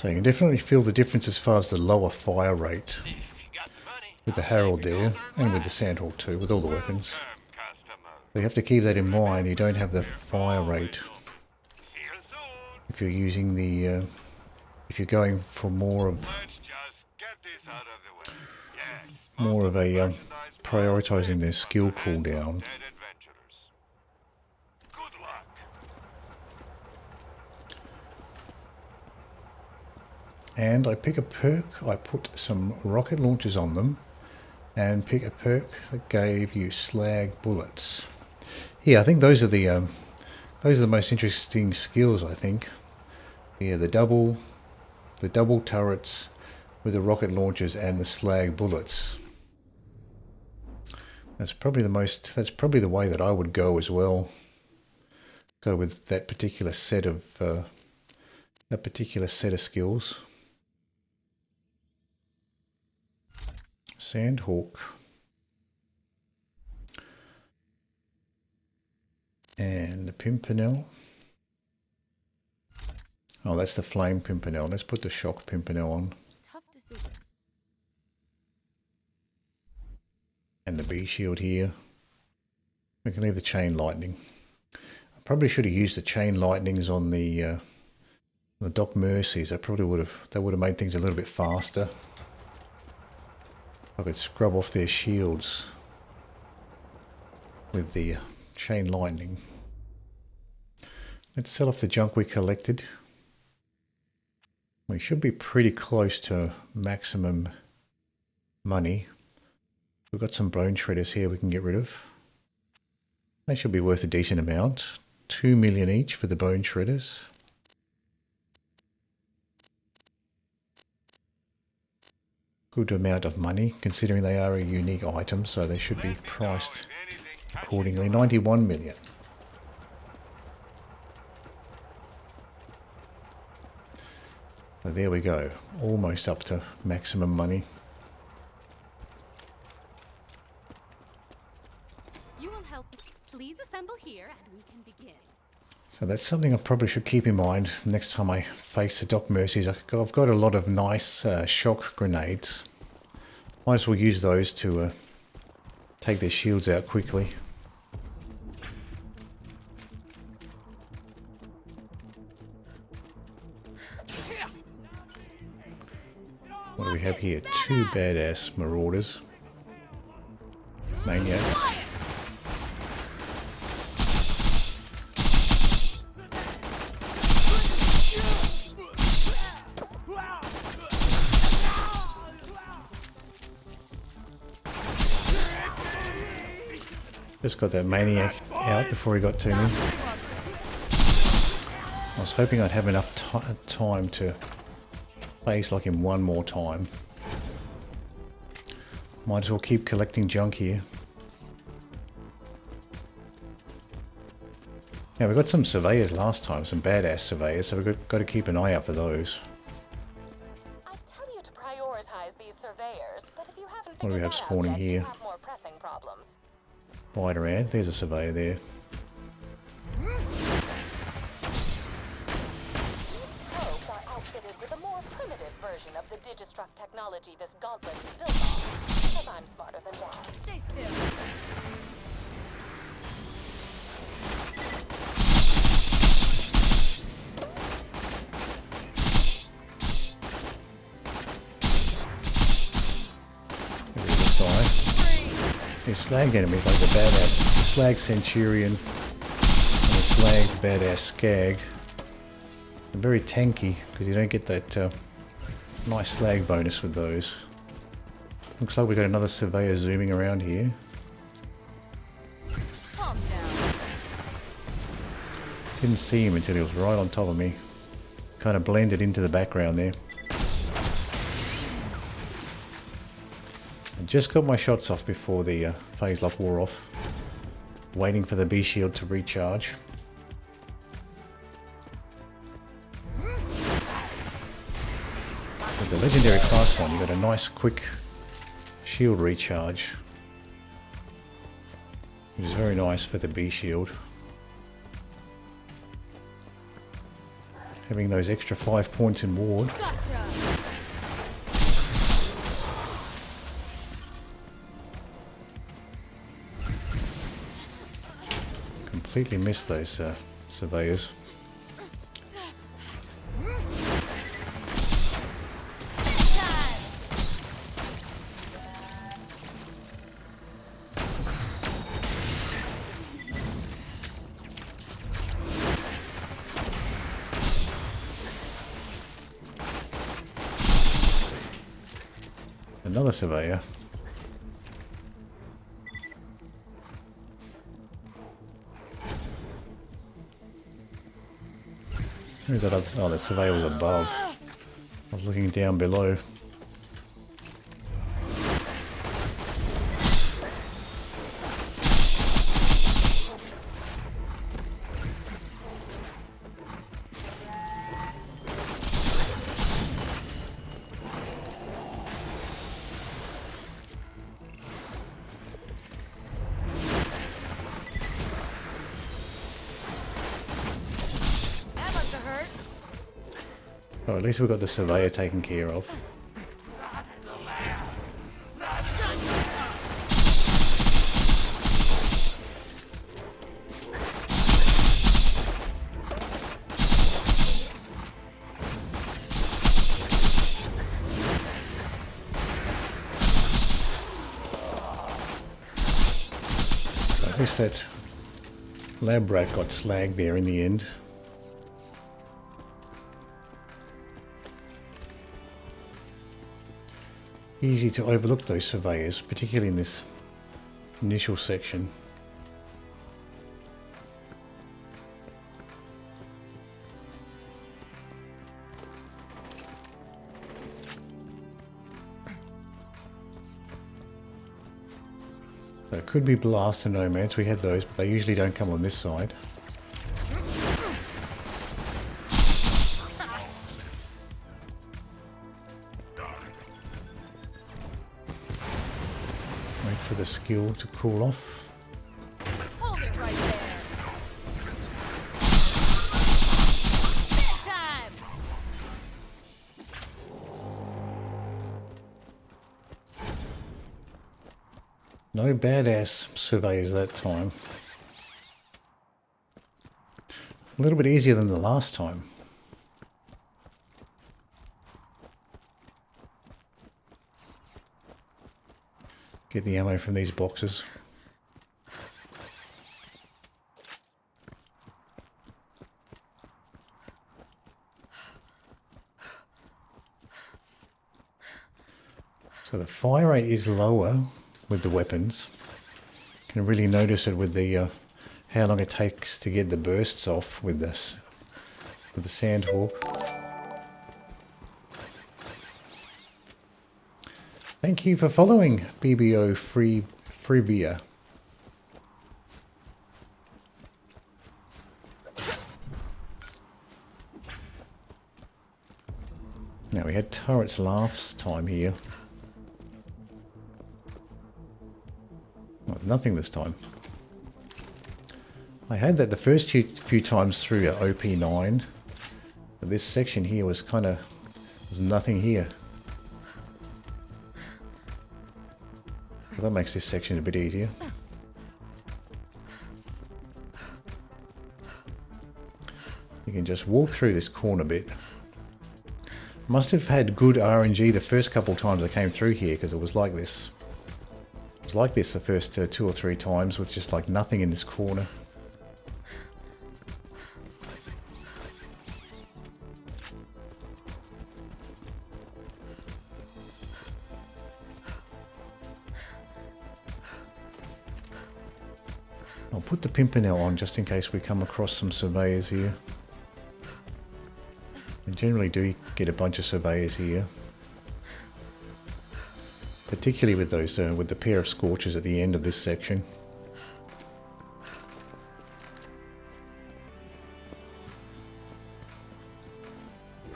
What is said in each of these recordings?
So you can definitely feel the difference as far as the lower fire rate with the Harold there, and with the Sandhawk too, with all the weapons. So you have to keep that in mind. You don't have the fire rate if you're using the if you're going for more of a prioritizing their skill cooldown. And I pick a perk, I put some rocket launchers on them, and pick a perk that gave you slag bullets. Yeah, I think those are the most interesting skills, I think. Yeah, the double turrets with the rocket launchers and the slag bullets. That's probably the way that I would go as well. Go with that particular set of skills. Sandhawk. And the Pimpernel. Oh, that's the Flame Pimpernel. Let's put the Shock Pimpernel on. Tough decision. And the B shield here. We can leave the Chain Lightning. I probably should have used the Chain Lightnings on the Doc Mercies. That would have made things a little bit faster. I could scrub off their shields with the Chain Lightning. Let's sell off the junk we collected. We should be pretty close to maximum money. We've got some bone shredders here we can get rid of. They should be worth a decent amount. 2 million each for the bone shredders. Good amount of money considering they are a unique item, so they should be priced accordingly. 91 million. So there we go, almost up to maximum money. You will help. Please assemble here and we can begin. So that's something I probably should keep in mind next time I face the Doc Mercies. I've got a lot of nice shock grenades. Might as well use those to take their shields out quickly. What do we have here? 2 badass marauders. Maniacs. Just got that maniac out before he got to me. I was hoping I'd have enough time to phase lock him one more time. Might as well keep collecting junk here. Now we got some surveyors last time, some badass surveyors, so we've got to keep an eye out for those. I tell you to prioritize these surveyors, but if you haven't What do we figured have that out spawning yet, you here? have more pressing problems. Wide around, there's a surveyor there. These probes are outfitted with a more primitive version of the Digistruct technology this gauntlet is built on, because I'm smarter than Jack. Stay still. Maybe this guy. These slag enemies like the badass slag centurion and the slag badass skag. They're very tanky because you don't get that nice slag bonus with those. Looks like we got another surveyor zooming around here. Calm down. Didn't see him until he was right on top of me. Kind of blended into the background there. I just got my shots off before the phase lock wore off. Waiting for the B shield to recharge. With the legendary class one, you got a nice quick shield recharge. Which is very nice for the B shield. having those extra 5 points in ward. Gotcha. Completely missed those surveyors. Another surveyor. Who's that other? Oh, the surveyor was above. I was looking down below. Oh, at least we got the surveyor taken care of. So at least that lab rat got slagged there in the end. Easy to overlook those surveyors, particularly in this initial section. So it could be blast and nomads, we had those, but they usually don't come on this side. For the skill to cool off. Hold it right there. Time. No badass surveyors that time. A little bit easier than the last time. Get the ammo from these boxes. So the fire rate is lower with the weapons. You can really notice it with the how long it takes to get the bursts off with this, with the Sandhawk. Thank you for following BBO Freebia. Now we had turrets last time here. Well, nothing this time. I had that the first few times through OP9. But this section here was there's nothing here. That makes this section a bit easier. You can just walk through this corner bit. Must have had good RNG the first couple times I came through here, because it was like this. It was like this the first 2 or 3 times with just like nothing in this corner. I'll put the Pimpernel on just in case we come across some surveyors here. We generally do get a bunch of surveyors here. Particularly with those, with the pair of scorchers at the end of this section.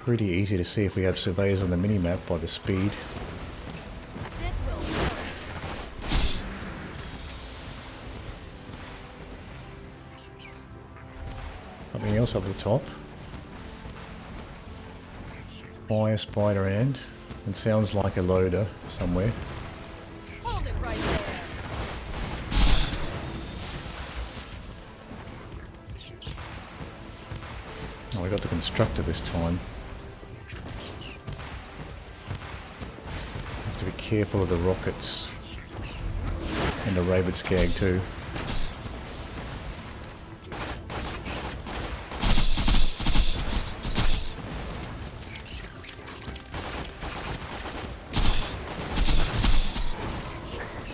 Pretty easy to see if we have surveyors on the minimap by the speed. This will work. Something else up the top. fire spider ant. It sounds like a loader somewhere. Hold it right there. Oh, we got the constructor this time. Have to be careful of the rockets. And the rabid skag too.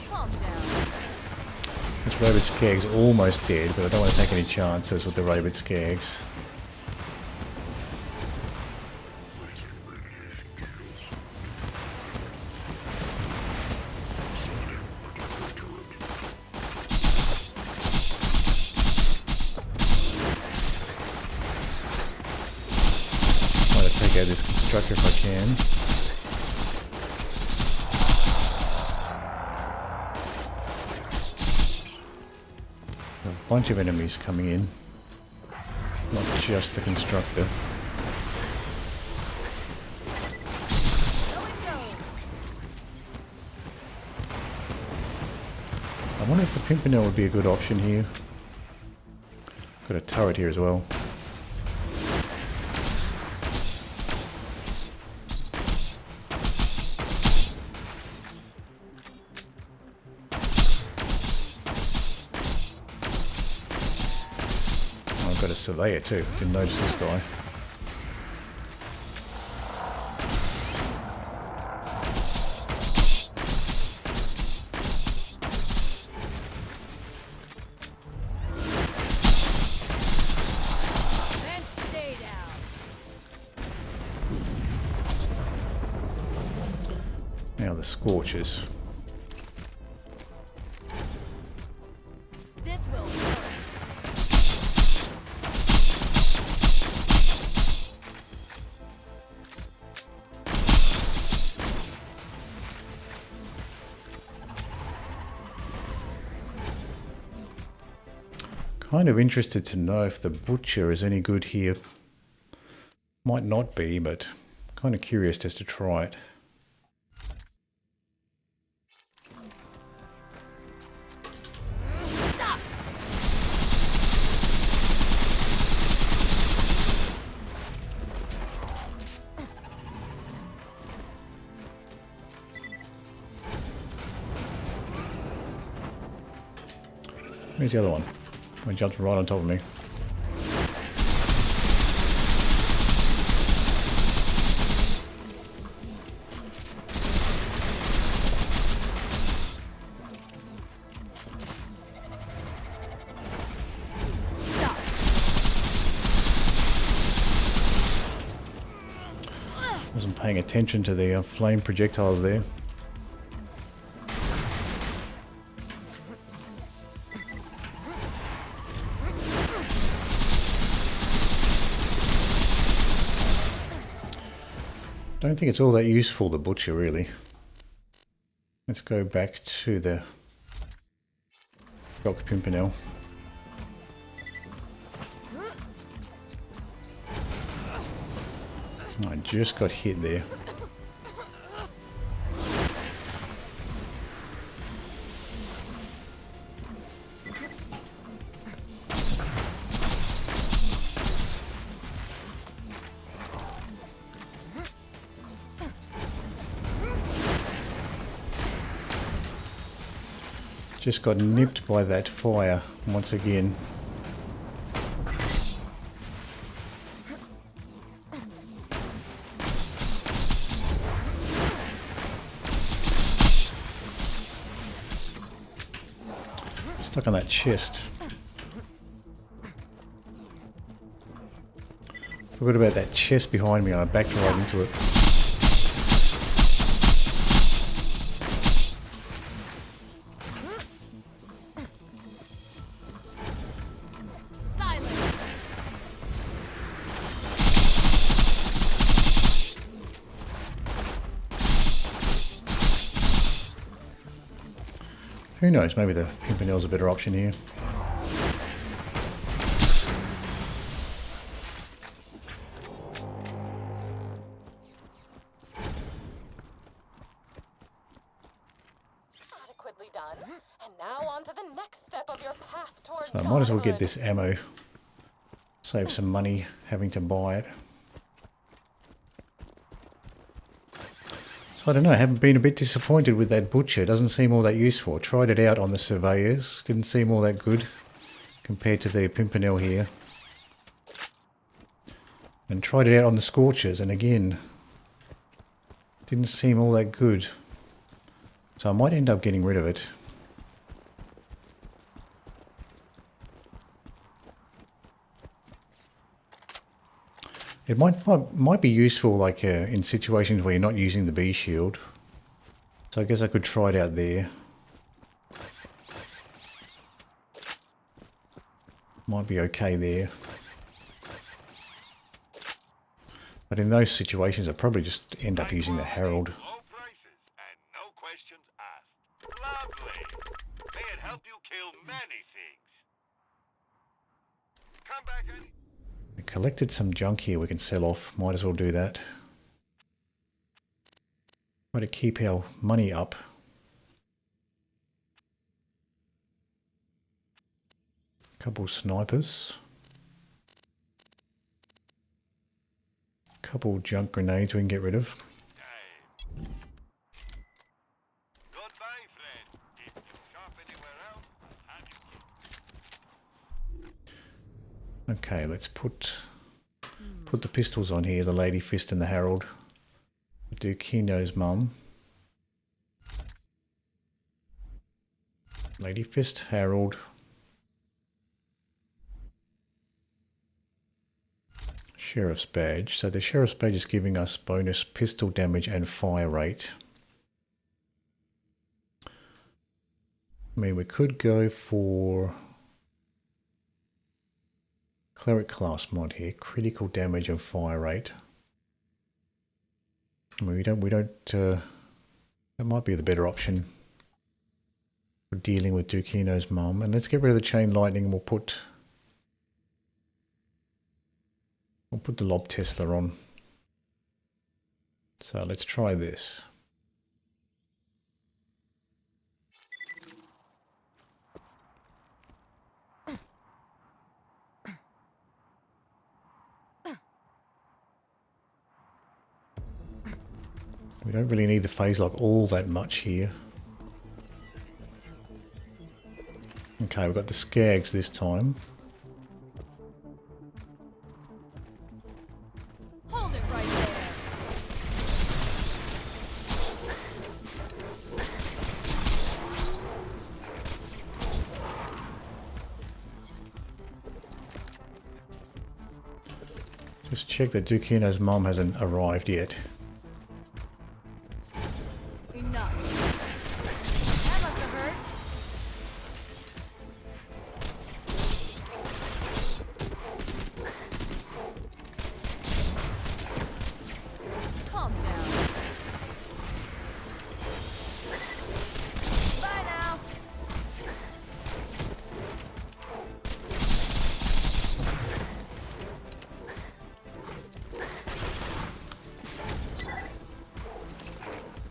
Calm down. This rabid skag's almost dead, but I don't want to take any chances with the rabid skags. Take out this constructor if I can. A bunch of enemies coming in, not just the constructor. I wonder if the Pimpernel would be a good option here. Got a turret here as well. Got a surveyor too. Didn't notice this guy. And stay down. Now the Scorchers. This will work. Kind of interested to know if the Butcher is any good here. Might not be, but kind of curious just to try it. Stop. Where's the other one? Oh, he jumped right on top of me. Stop. Wasn't paying attention to the flame projectiles there. Don't think it's all that useful, the Butcher, really. Let's go back to the Rock Pimpernel. I just got hit there. Just got nipped by that fire once again. Stuck on that chest. Forgot about that chest behind me and I backed right into it. Who knows, maybe the Pimpernel's a better option here. done. And now on to the next step of your path toward So I might as well get godhood. this ammo. Save some money having to buy it. So I don't know, I haven't been a bit disappointed with that butcher. It doesn't seem all that useful. Tried it out on the surveyors. Didn't seem all that good compared to the Pimpernel here. And tried it out on the Scorchers, and again, didn't seem all that good. So I might end up getting rid of it. It might be useful, like in situations where you're not using the bee shield. So I guess I could try it out there. Might be okay there. But in those situations, I'd probably just end up using the Harold. Low prices and no questions asked. Lovely. May it help you kill many things. Come back any... We collected some junk here we can sell off. Might as well do that. Try to keep our money up. Couple snipers. Couple junk grenades we can get rid of. Goodbye, friend. If you shop anywhere else, I'll have you. Okay, let's put the pistols on here. The Lady Fist and the Harold. Dukino's mum. Lady Fist, Harold. Sheriff's Badge. So the Sheriff's Badge is giving us bonus pistol damage and fire rate. I mean, we could go for Cleric class mod here. Critical damage and fire rate. I mean, that might be the better option for dealing with Dukino's mum. And let's get rid of the chain lightning and we'll put the Lob Tesla on. So let's try this. We don't really need the phase lock all that much here. Okay, we've got the Skags this time. Hold it right there. Just check that Dukino's mom hasn't arrived yet. Enough. That must have hurt. Calm down. Bye now.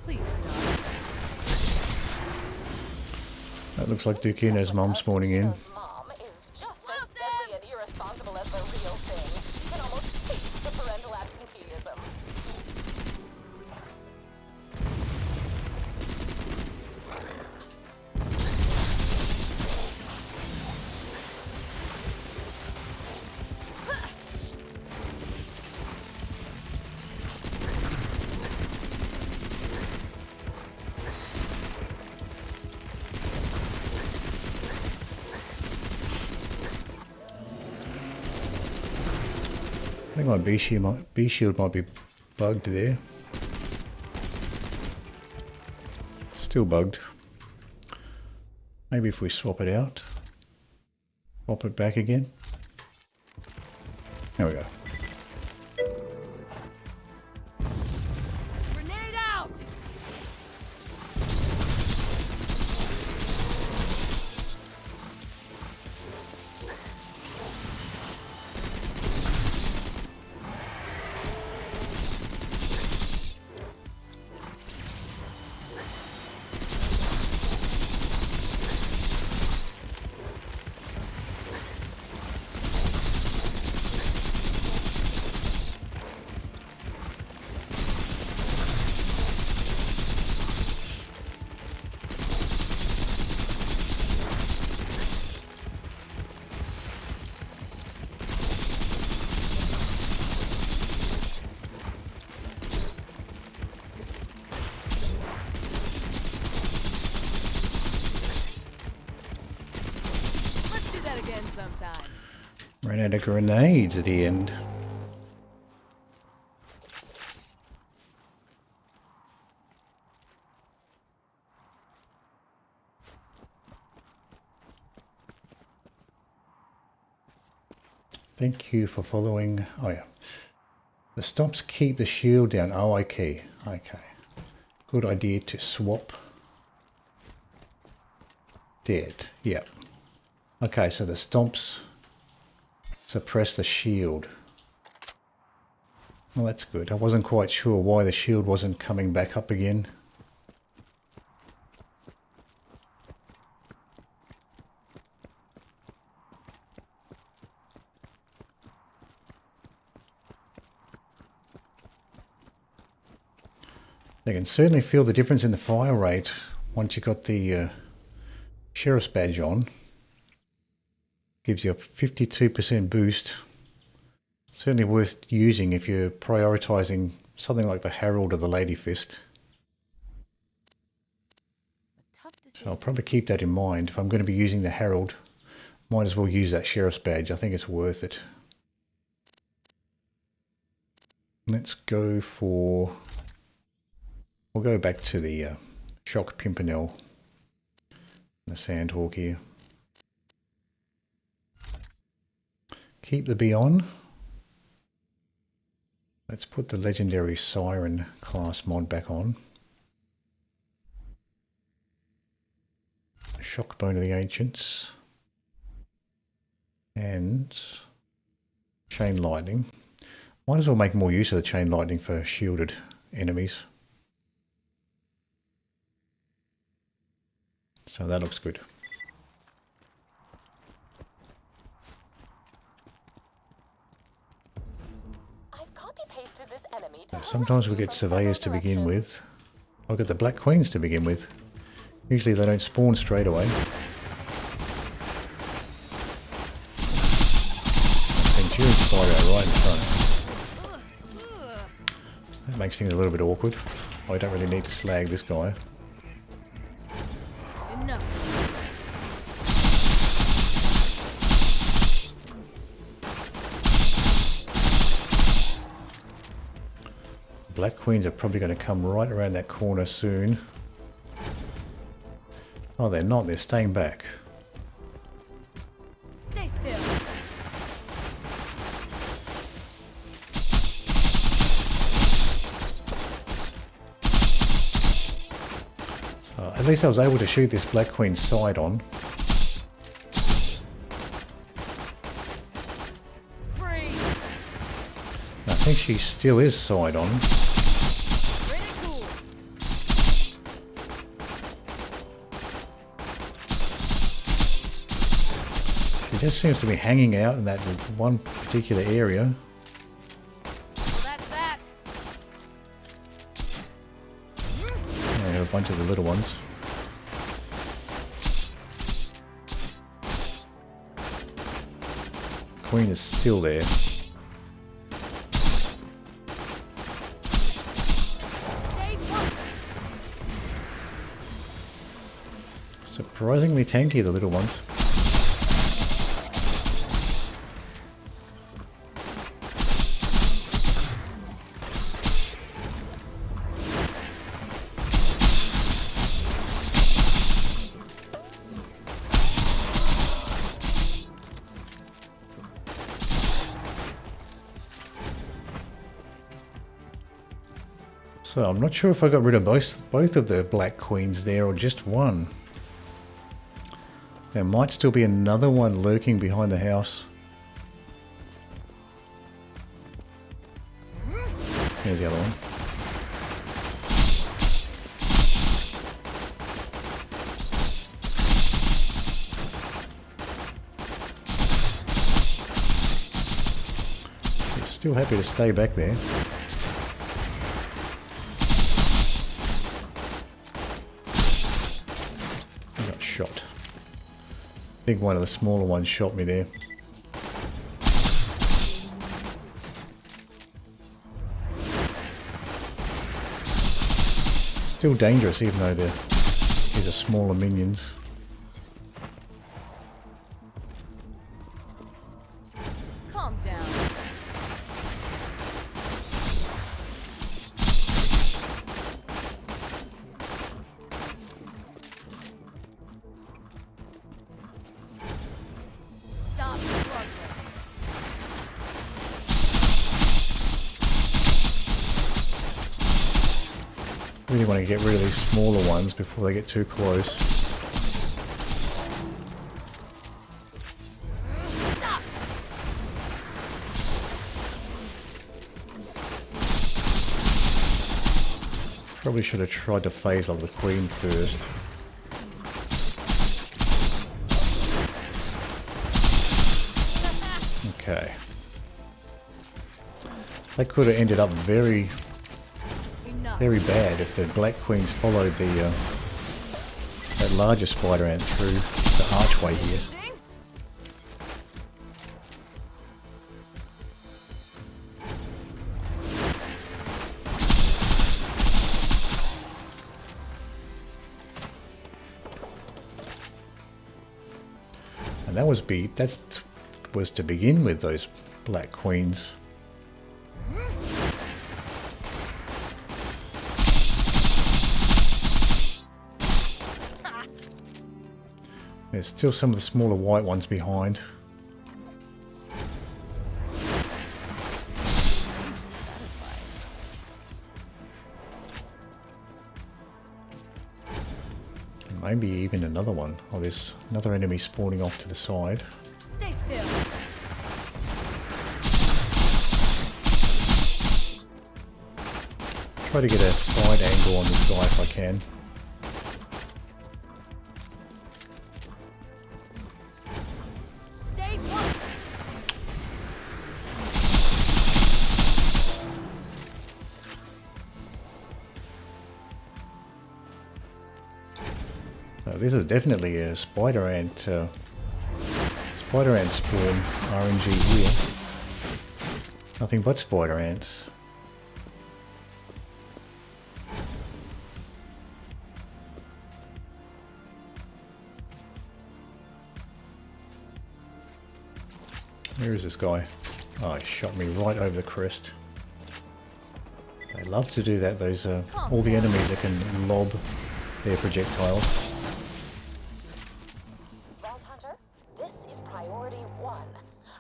Please stop. That looks like Dukino's mom spawning in. Dukino's mom is just as deadly and irresponsible as the real thing. You can almost taste the parental absenteeism. I think my B shield might be bugged there. Still bugged. Maybe if we swap it out. Swap it back again. There we go. Grenade out. again sometime. Ran out of grenades at the end. Thank you for following. Oh yeah. The stops keep the shield down. Oh, okay. Okay. Good idea to swap. Dead. Yep. Okay, so the stomps suppress the shield. Well, that's good. I wasn't quite sure why the shield wasn't coming back up again. You can certainly feel the difference in the fire rate once you got the sheriff's badge on. Gives you a 52% boost. Certainly worth using if you're prioritizing something like the Harold or the Lady Fist. So I'll probably keep that in mind. If I'm going to be using the Harold, might as well use that sheriff's badge. I think it's worth it. Let's go for... We'll go back to the Shock Pimpernel. The Sandhawk here. Keep the bee on. Let's put the legendary Siren class mod back on. Shock Bone of the Ancients. And Chain Lightning. Might as well make more use of the Chain Lightning for shielded enemies. So that looks good. I've copy-pasted this enemy to Sometimes we get surveyors to begin with. I'll get the Black Queens to begin with. Usually they don't spawn straight away. Centurion Spyro right in front. That makes things a little bit awkward. I don't really need to slag this guy. Enough. Black Queens are probably going to come right around that corner soon. Oh, they're not. They're staying back. Stay still. So at least I was able to shoot this Black Queen side on. Free. I think she still is side on. Pretty cool. She just seems to be hanging out in that one particular area. Well, that's that. I have a bunch of the little ones. Queen is still there. Stay put. Surprisingly tanky, the little ones. So I'm not sure if I got rid of both of the Black Queens there or just one. There might still be another one lurking behind the house. There's the other one. It's still happy to stay back there. Shot. I think one of the smaller ones shot me there. Still dangerous even though these are smaller minions. Really want to get rid of these smaller ones before they get too close. Probably should have tried to phase up the queen first. Okay. That could have ended up very bad if the black queens followed the that larger spider ant through the archway here. And that was to begin with, those black queens. There's still some of the smaller white ones behind. And maybe even another one. Oh, there's another enemy spawning off to the side. Stay still. Try to get a side angle on this guy if I can. Stay put. This is definitely a spider ant spawn RNG here. Nothing but spider ants. Where is this guy? Oh, he shot me right over the crest. They love to do that, those all the enemies that can lob their projectiles. Vault Hunter, this is priority 1.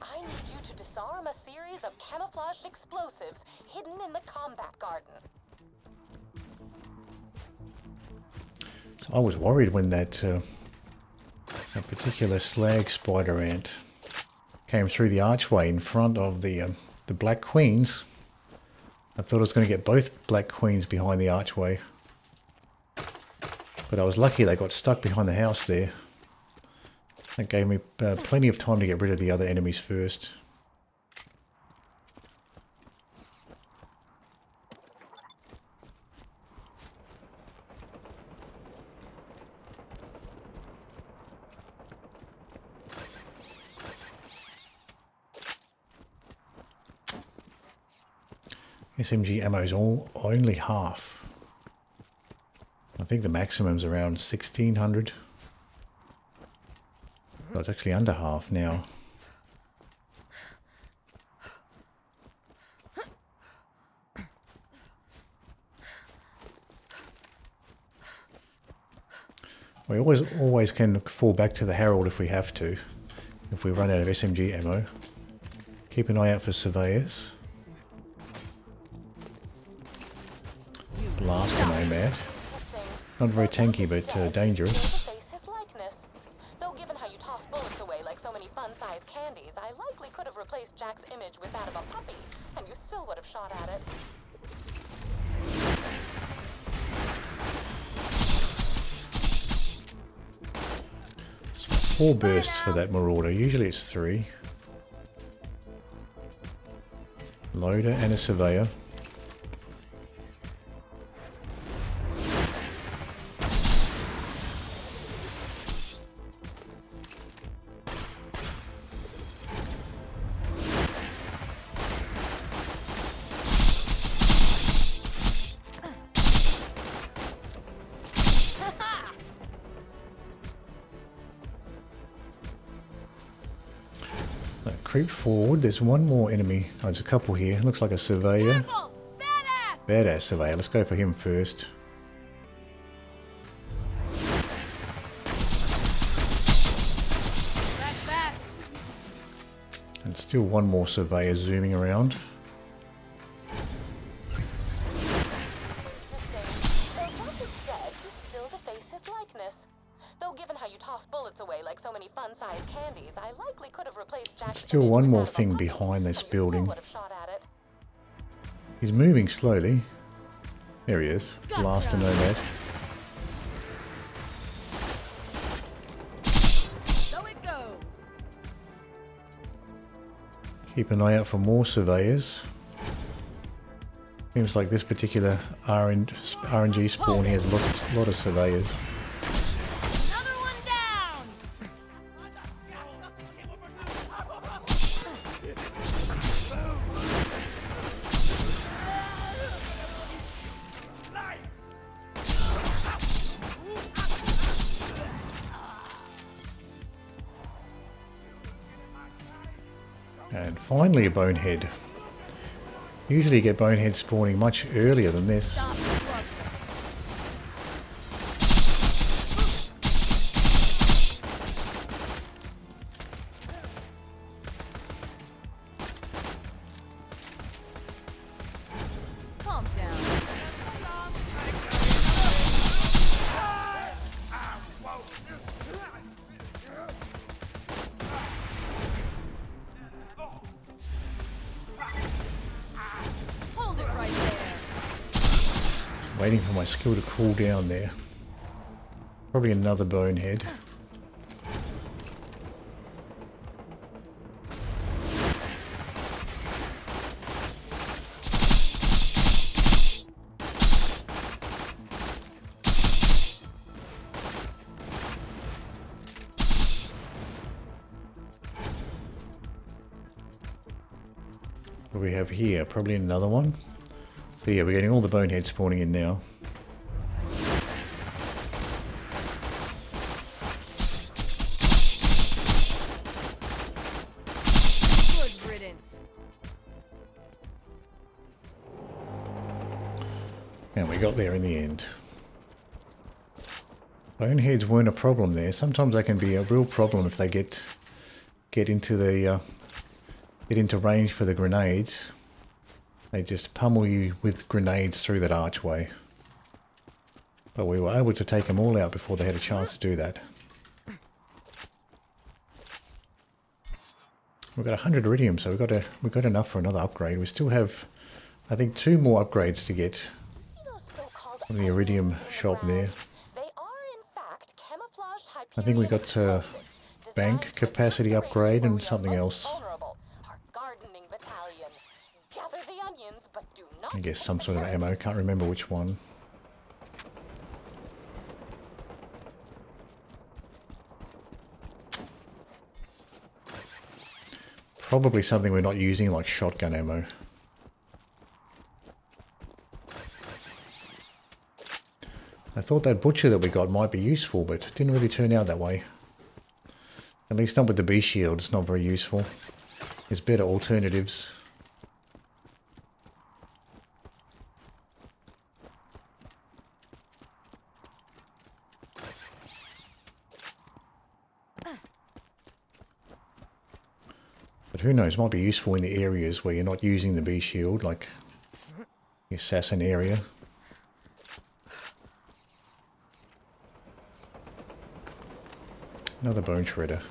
I need you to disarm a series of camouflaged explosives hidden in the combat garden. So I was worried when that particular slag spider ant came through the archway in front of the black queens. I thought I was going to get both black queens behind the archway. But I was lucky they got stuck behind the house there. That gave me plenty of time to get rid of the other enemies first. SMG ammo is only half. I think the maximum's around 1600. Oh, it's actually under half now. We always can fall back to the Harold if we have to, if we run out of SMG ammo. Keep an eye out for surveyors. Blast a nomad. Not very tanky, but dangerous. Though given how you toss bullets away like so many fun-sized candies, I likely could have replaced Jack's image with that of a puppy, and you still would have shot at it. 4 bursts for that marauder. Usually it's 3. Loader and a surveyor. Creep forward. There's one more enemy. Oh, there's a couple here. Looks like a surveyor. Badass! Badass surveyor. Let's go for him first. That's that. And still one more surveyor zooming around. Interesting. Though like so many fun-sized candies, I likely could have replaced Jack's Still image one with more that of a thing puppy, behind this and you still building. would have shot at it. He's moving slowly. There he is. Gotcha. Blast a nomad. So it goes. Keep an eye out for more surveyors. Seems like this particular RNG spawn here has a lot of surveyors. Another one down. And finally a bonehead. Usually you get bonehead spawning much earlier than this. Stop struggling. Calm down. Hold it right there. Waiting for my skill to cool down there. Probably another bonehead. What do we have here? Probably another one. So yeah, we're getting all the boneheads spawning in now. Good riddance. And we got there in the end. Boneheads weren't a problem there. Sometimes they can be a real problem if they get into the get into range for the grenades. They just pummel you with grenades through that archway. But we were able to take them all out before they had a chance to do that. We've got 100 iridium, so we've got enough for another upgrade. We still have, I think, 2 more upgrades to get You see those so-called from the iridium onions in the shop ground? there. They are, in fact, camouflaged I think we Hyperion got explosives bank designed to capacity attack the range upgrade where and we are something most else. vulnerable. Our gardening battalion. Gather the onions, but do not I guess eat some the sort of ammo. carrots. Can't remember which one. Probably something we're not using, like shotgun ammo. I thought that butcher that we got might be useful, but it didn't really turn out that way. At least not with the B shield, it's not very useful. There's better alternatives. But who knows, might be useful in the areas where you're not using the B shield, like the assassin area. Another bone shredder.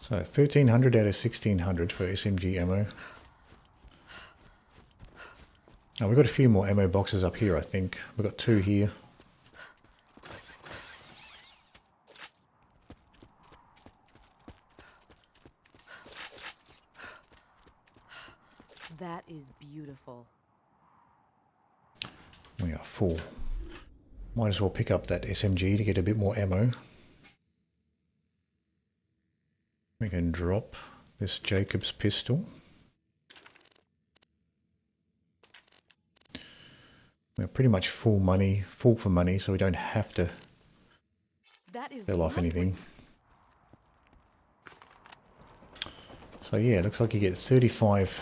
So 1300 out of 1600 for SMG ammo. Oh, we've got a few more ammo boxes up here, I think. We've got 2 here. That is beautiful. We are full. Might as well pick up that SMG to get a bit more ammo. We can drop this Jacob's pistol. We're pretty much full for money, so we don't have to That is sell off lovely. anything. So yeah, it looks like you get 35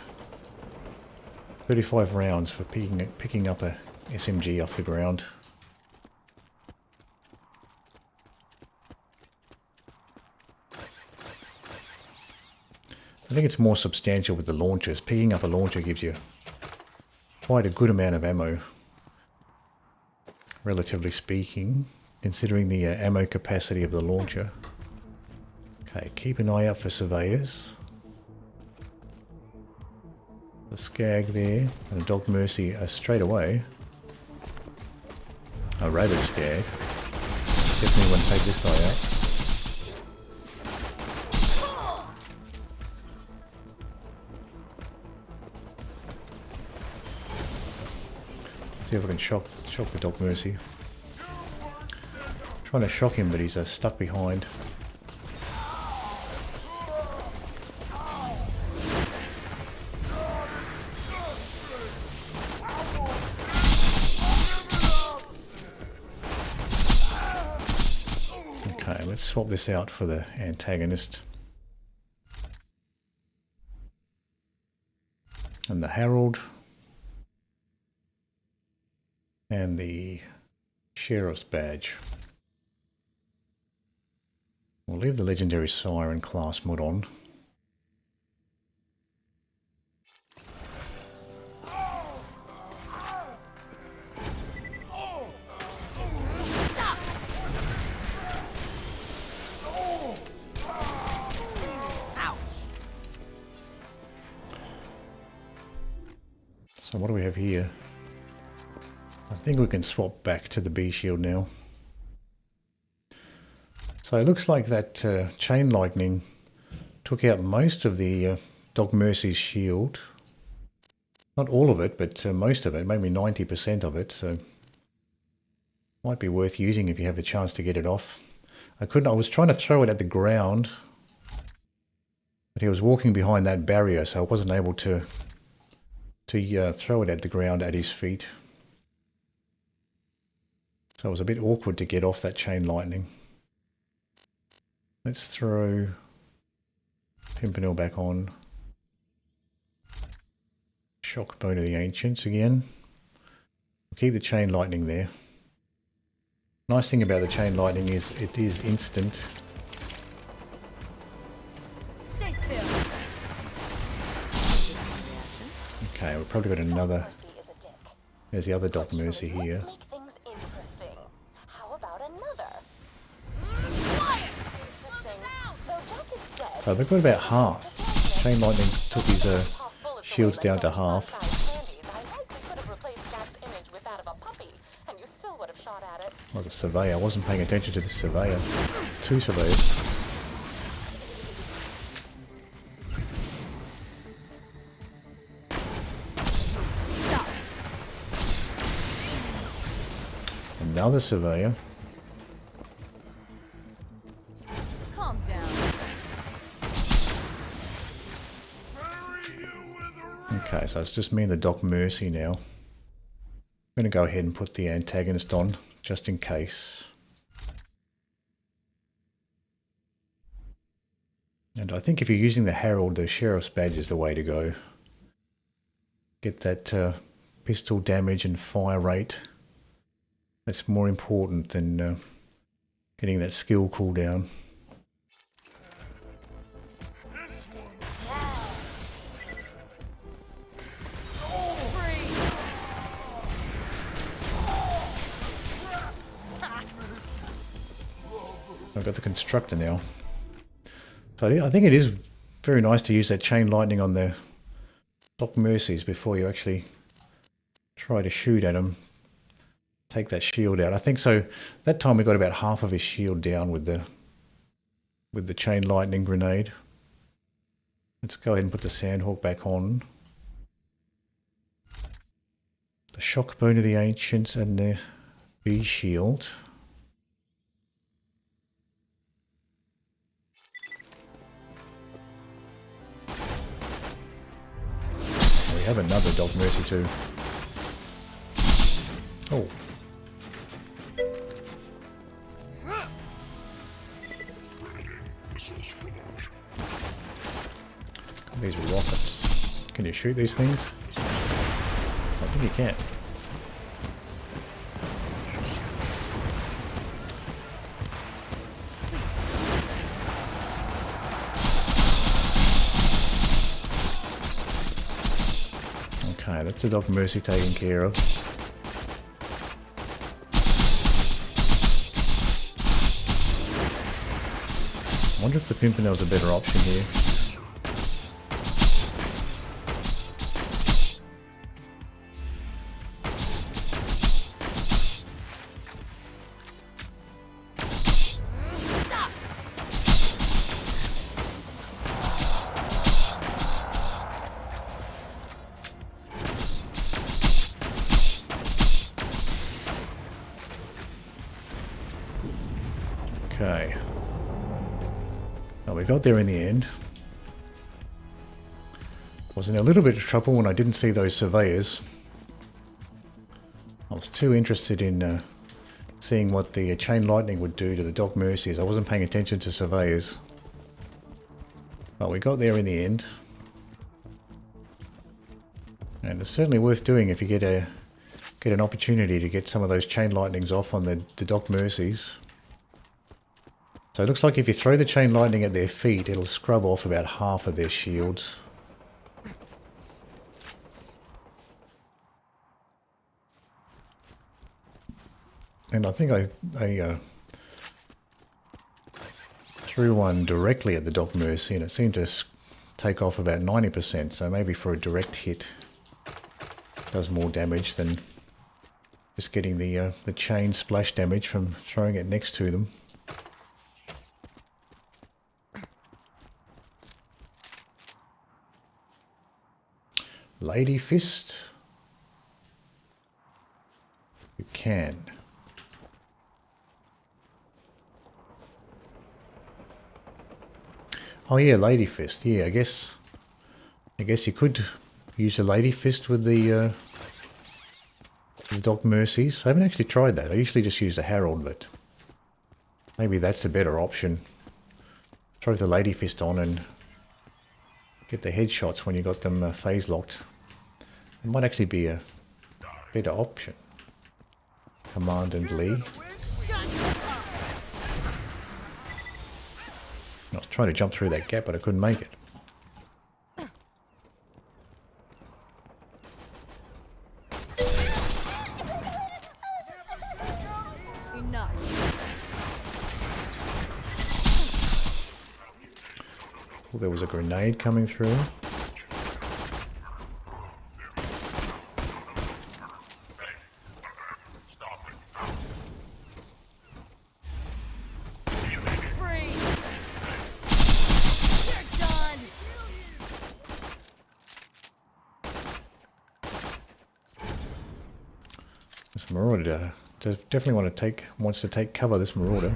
rounds for picking up a SMG off the ground. I think it's more substantial with the launchers. Picking up a launcher gives you quite a good amount of ammo, relatively speaking, considering the ammo capacity of the launcher. Okay, keep an eye out for surveyors. The Skag there, and a Dog Mercy straight away. A Rabid Skag. Definitely want to take this guy out. See if I can shock the Dog Mercy. Trying to shock him, but he's stuck behind. Okay, let's swap this out for the Antagonist. And the Harold. And the Sheriff's Badge. We'll leave the Legendary Siren class mod on. So what do we have here? I think we can swap back to the B shield now. So it looks like that chain lightning took out most of the Dog Mercy's shield. Not all of it, but most of it, maybe 90% of it. So might be worth using if you have the chance to get it off. I was trying to throw it at the ground, but he was walking behind that barrier, so I wasn't able to throw it at the ground at his feet. So it was a bit awkward to get off that chain lightning. Let's throw Pimpernel back on. Shock Bone of the Ancients again. We'll keep the chain lightning there. Nice thing about the chain lightning is it is instant. Stay still. Okay, we've probably got another. There's the other Dog Mercy here. Let's make things interesting. How about another? Interesting. Though Jack is dead, So they've got about half. Chain lightning took his shields down to half. I likely could have replaced Jack's image with that of a puppy, and you still would have shot at it. I was a surveyor. I wasn't paying attention to the surveyor. Two surveyors. Stop. Another surveyor. Calm down. Okay, so it's just me and the Dog Mercy now. I'm going to go ahead and put the Antagonist on, just in case. And I think if you're using the Harold, the Sheriff's Badge is the way to go. Get that pistol damage and fire rate. That's more important than getting that skill cooldown. I've got the Constructor now. So I think it is very nice to use that chain lightning on the Dog Mercies before you actually try to shoot at them. Take that shield out. I think so. That time we got about half of his shield down with the chain lightning grenade. Let's go ahead and put the Sandhawk back on. The Shock Bone of the Ancients and the B shield. We have another Dog Mercy too. Oh. Got these rockets. Can you shoot these things? I think you can. Okay, that's the Dog Mercy taken care of. I wonder if the Pimpernel's a better option here. Okay. Well, we got there in the end. Was in a little bit of trouble when I didn't see those surveyors. I was too interested in seeing what the chain lightning would do to the Dog Mercies. I wasn't paying attention to surveyors. But we got there in the end. And it's certainly worth doing if you get an opportunity to get some of those chain lightnings off on the Dog Mercies. So it looks like if you throw the chain lightning at their feet, it'll scrub off about half of their shields. And I think I threw one directly at the Dog Mercy and it seemed to take off about 90%. So maybe for a direct hit, it does more damage than just getting the chain splash damage from throwing it next to them. Lady Fist. You can. Oh yeah, Lady Fist. Yeah, I guess you could use a Lady Fist with the Dog Mercies. I haven't actually tried that. I usually just use the Harold, but maybe that's a better option. Throw the Lady Fist on and get the headshots when you got them phase locked. It might actually be a better option. Command and Lee. I was trying to jump through that gap, but I couldn't make it. Enough. Well, there was a grenade coming through. This Marauder definitely wants to take cover, this Marauder.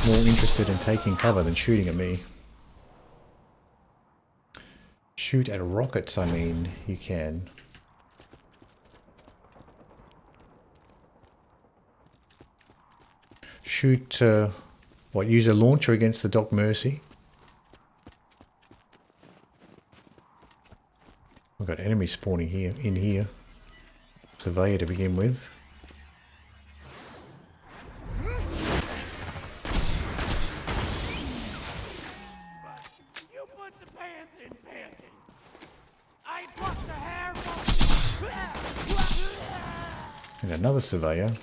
More interested in taking cover than shooting at me. Shoot at rockets, I mean, you can. Shoot, use a launcher against the Dog Mercy. We've got enemies spawning here, in here. Surveyor to begin with. You put the pants in panty. I plucked the hair from... And another surveyor.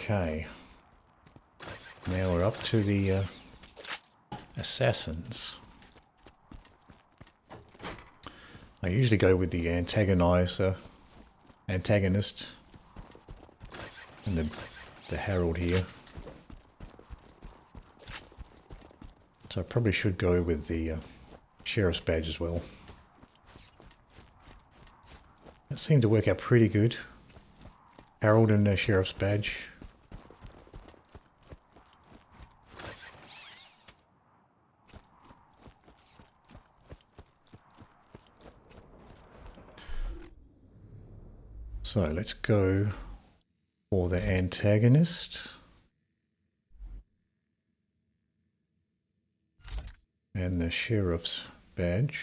Okay, now we're up to the assassins. I usually go with the antagonist and the Harold here. So I probably should go with the Sheriff's Badge as well. That seemed to work out pretty good. Harold and Sheriff's Badge. So let's go for the antagonist. And the Sheriff's Badge.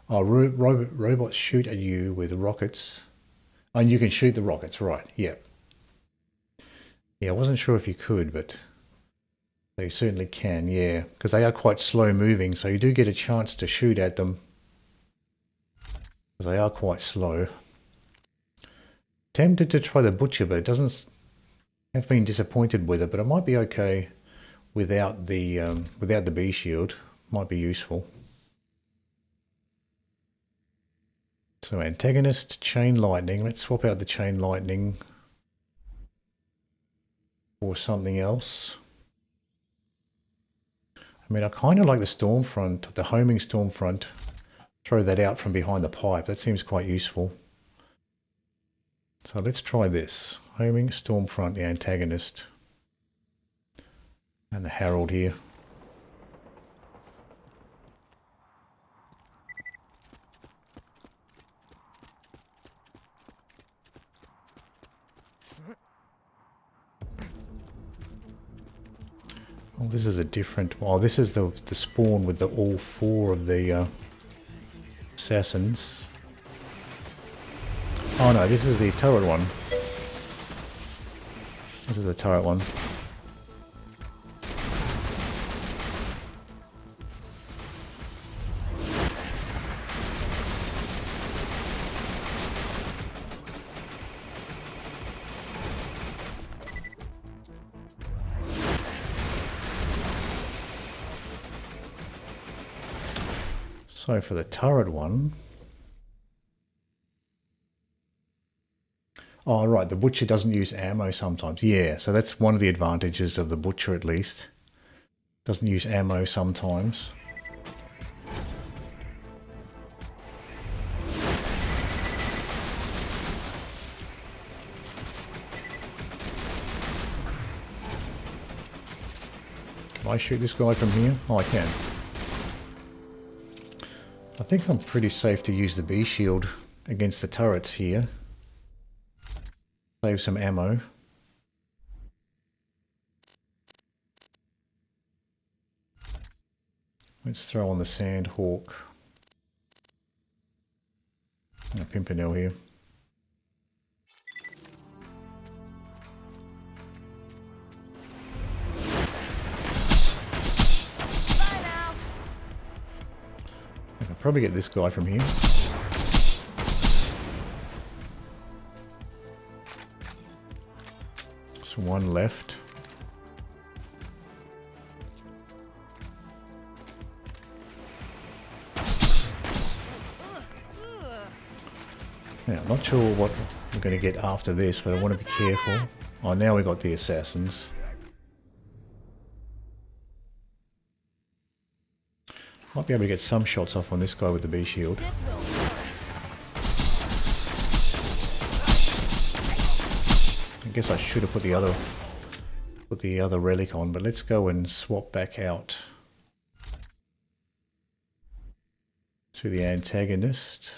Oh, robots shoot at you with rockets. And you can shoot the rockets, right? Yeah. Yeah, I wasn't sure if you could, but they certainly can, yeah. Because they are quite slow moving, so you do get a chance to shoot at them. Because they are quite slow. Tempted to try the butcher, but it doesn't... I've been disappointed with it, but it might be okay without the bee shield. Might be useful. So antagonist, chain lightning. Let's swap out the chain lightning for something else. I mean, I kind of like the Stormfront, the homing Stormfront. Throw that out from behind the pipe. That seems quite useful. So let's try this. Homing Stormfront, the antagonist. And the Harold here. Oh, this is a different... Oh, this is the spawn with the all four of the assassins. Oh no, this is the turret one. This is the turret one. So for the turret one... Oh, right, the butcher doesn't use ammo sometimes. Yeah, so that's one of the advantages of the butcher at least. Doesn't use ammo sometimes. Can I shoot this guy from here? Oh, I can. I think I'm pretty safe to use the bee shield against the turrets here. Save some ammo. Let's throw on the Sandhawk. And a Pimpernel here. Bye now. I can probably get this guy from here. One left. Now, I'm not sure what we're going to get after this, but I want to be careful. Oh, now we got the assassins. Might be able to get some shots off on this guy with the bee shield. This will I guess I should have put the other relic on, but let's go and swap back out to the antagonist.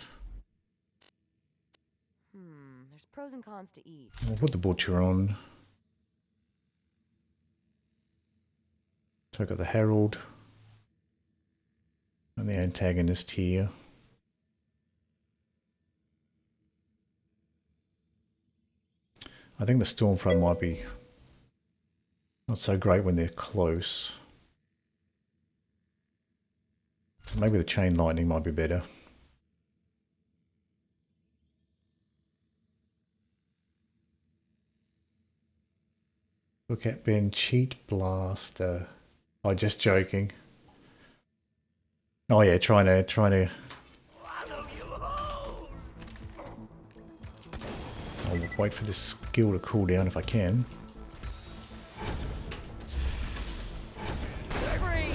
There's pros and cons to each. We'll put the butcher on. So I've got the Harold and the antagonist here. I think the Stormfront might be not so great when they're close. So maybe the chain lightning might be better. Look at Ben, cheat blaster. Oh, just joking. Oh yeah, trying to. I'll wait for this skill to cool down if I can. Free.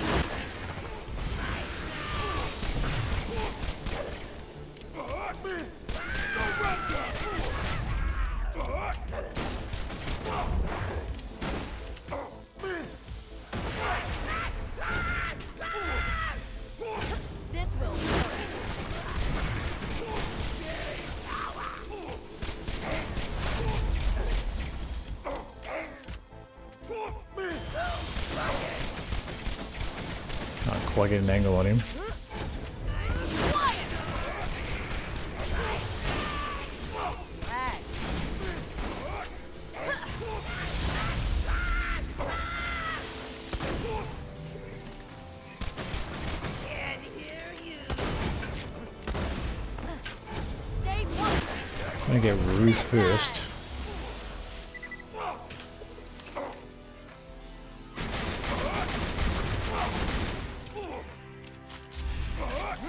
This will hurt. Can't quite get an angle on him. gonna get roof first.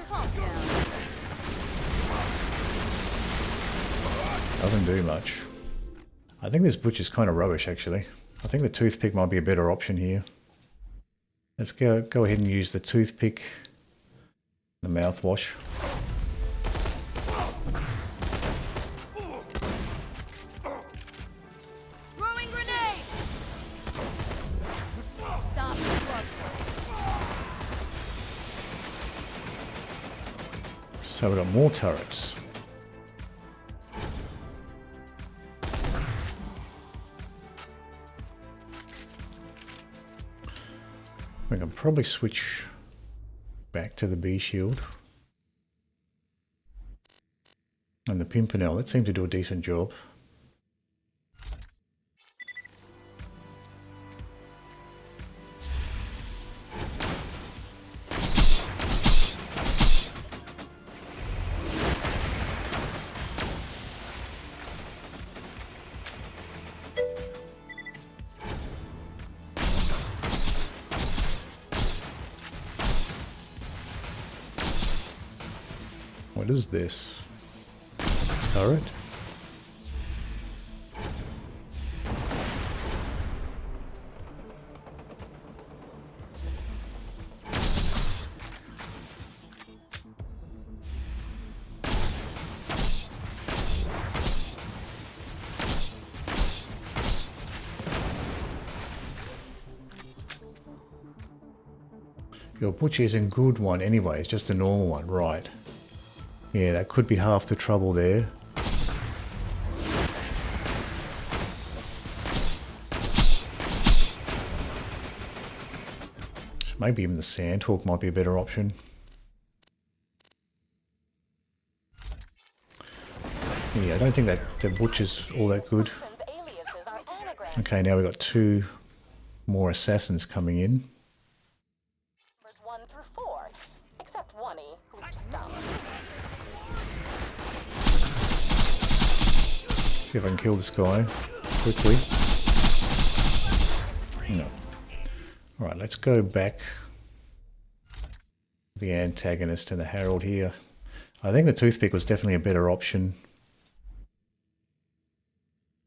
Calm down. Doesn't do much. I think this butcher's kind of rubbish actually. I think the toothpick might be a better option here. Let's go ahead and use the toothpick, the mouthwash. Throwing grenade! Stop struggling. So we've got more turrets. We can probably switch back to the B shield. And the Pimpernel, that seemed to do a decent job. What is this? Turret? Your butcher isn't a good one anyway, it's just a normal one, right? Yeah, that could be half the trouble there. Maybe even the Sandhawk might be a better option. Yeah, I don't think that the butcher's all that good. Assassin's aliases are anagrams. Okay, now we've got 2 more assassins coming in. Numbers 1 through 4, except Oney, who's just dumb. See if I can kill this guy quickly. No. Alright, let's go back. The Antagonist and the Harold here. I think the toothpick was definitely a better option.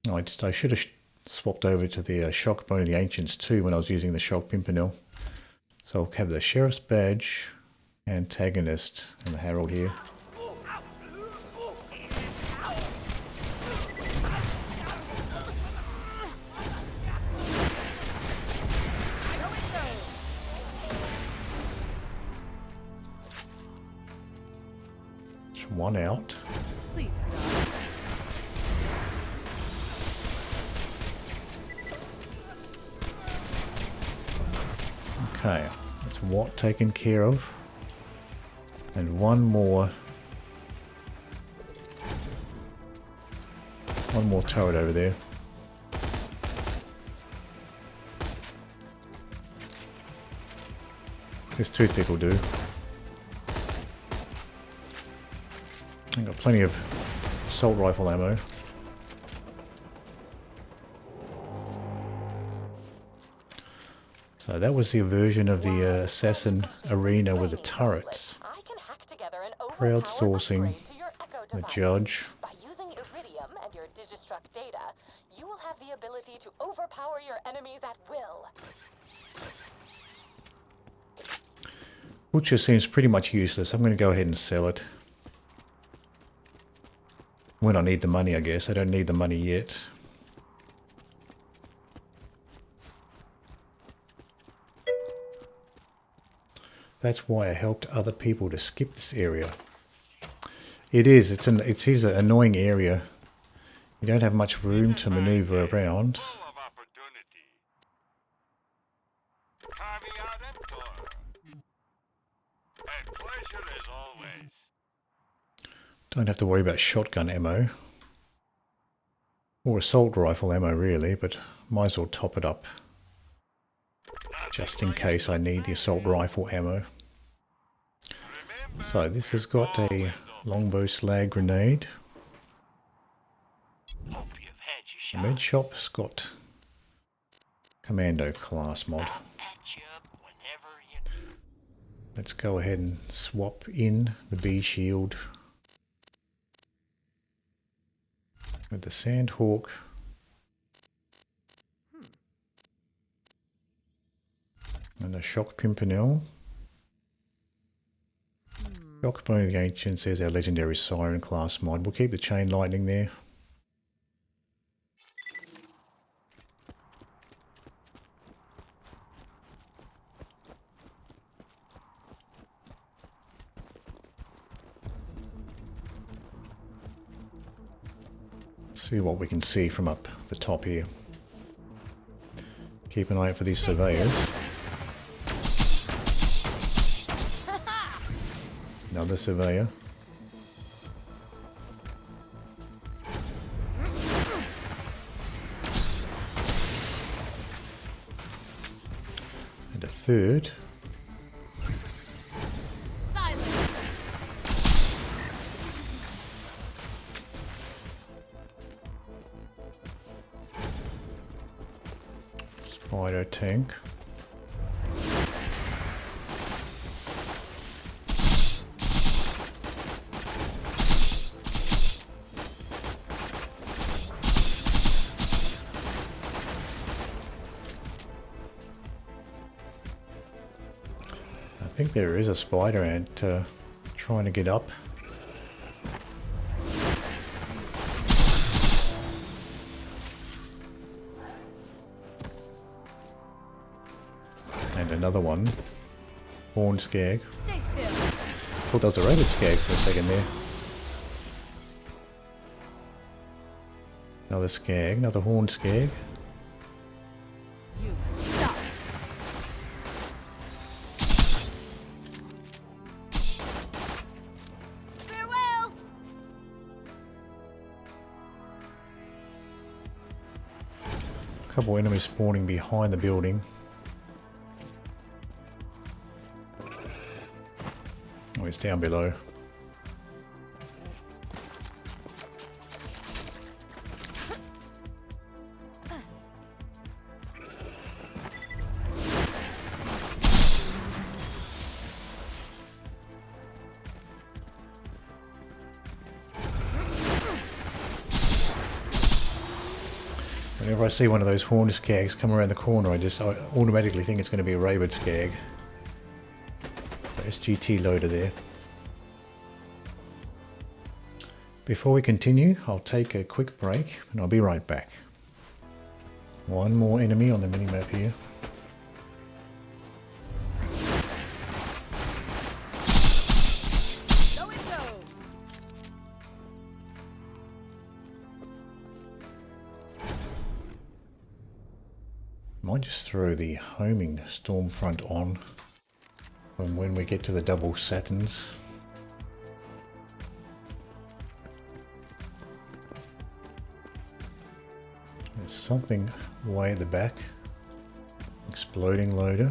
Oh, I should have swapped over to the shock bone of the ancients too when I was using the shock pimpernel. So I'll have the sheriff's badge, Antagonist, and the Harold here. One out. Please stop. Okay, that's Watt taken care of. And one more turret over there. This toothpick will do. I've got plenty of assault rifle ammo. So that was the version of the assassin arena with the turrets. I can hack together an Crowdsourcing upgrade to your Echo the device. judge. By using Iridium and your Digistruct data, you will have the ability to overpower your enemies at will. Butcher seems pretty much useless. I'm going to go ahead and sell it. When I need the money, I guess. I don't need the money yet. That's why I helped other people to skip this area. It is. It's an annoying area. You don't have much room to maneuver around. Full of opportunity. Caveat emptor. A pleasure as always. Don't have to worry about shotgun ammo. Or assault rifle ammo really, but might as well top it up. Just in case I need the assault rifle ammo. So this has got a longbow slag grenade. The med shop's got Commando class mod. Patch you up whenever you need. Let's go ahead and swap in the B shield with the Sandhawk. And the Shock Pimpernel. Shock Bone of the Ancients, there's our legendary Siren class mod. We'll keep the Chain Lightning there. See what we can see from up the top here. Keep an eye out for these surveyors. Another surveyor. And a third. Silence. Spider tank. I think there is a spider ant trying to get up. And another one. Horned skag. Stay still. Thought that was a rabbit skag for a second there. Another skag, another horned skag. You stop. Farewell. A couple enemies spawning behind the building. Oh, it's down below. Whenever I see one of those horned skags come around the corner, I automatically think it's going to be a rabid skag. SGT loader there. Before we continue, I'll take a quick break and I'll be right back. One more enemy on the minimap here. So it goes. Might just throw the homing Stormfront on when we get to the double Saturns. There's something way at the back. Exploding loader.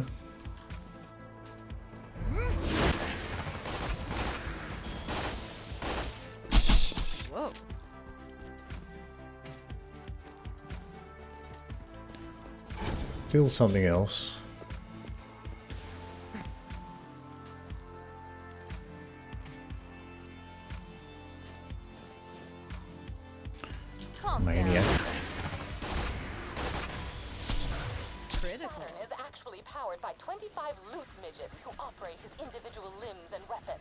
Whoa. Still something else. Calm Maniac. down. Critical. Saturn is actually powered by 25 loot midgets who operate his individual limbs and weapons.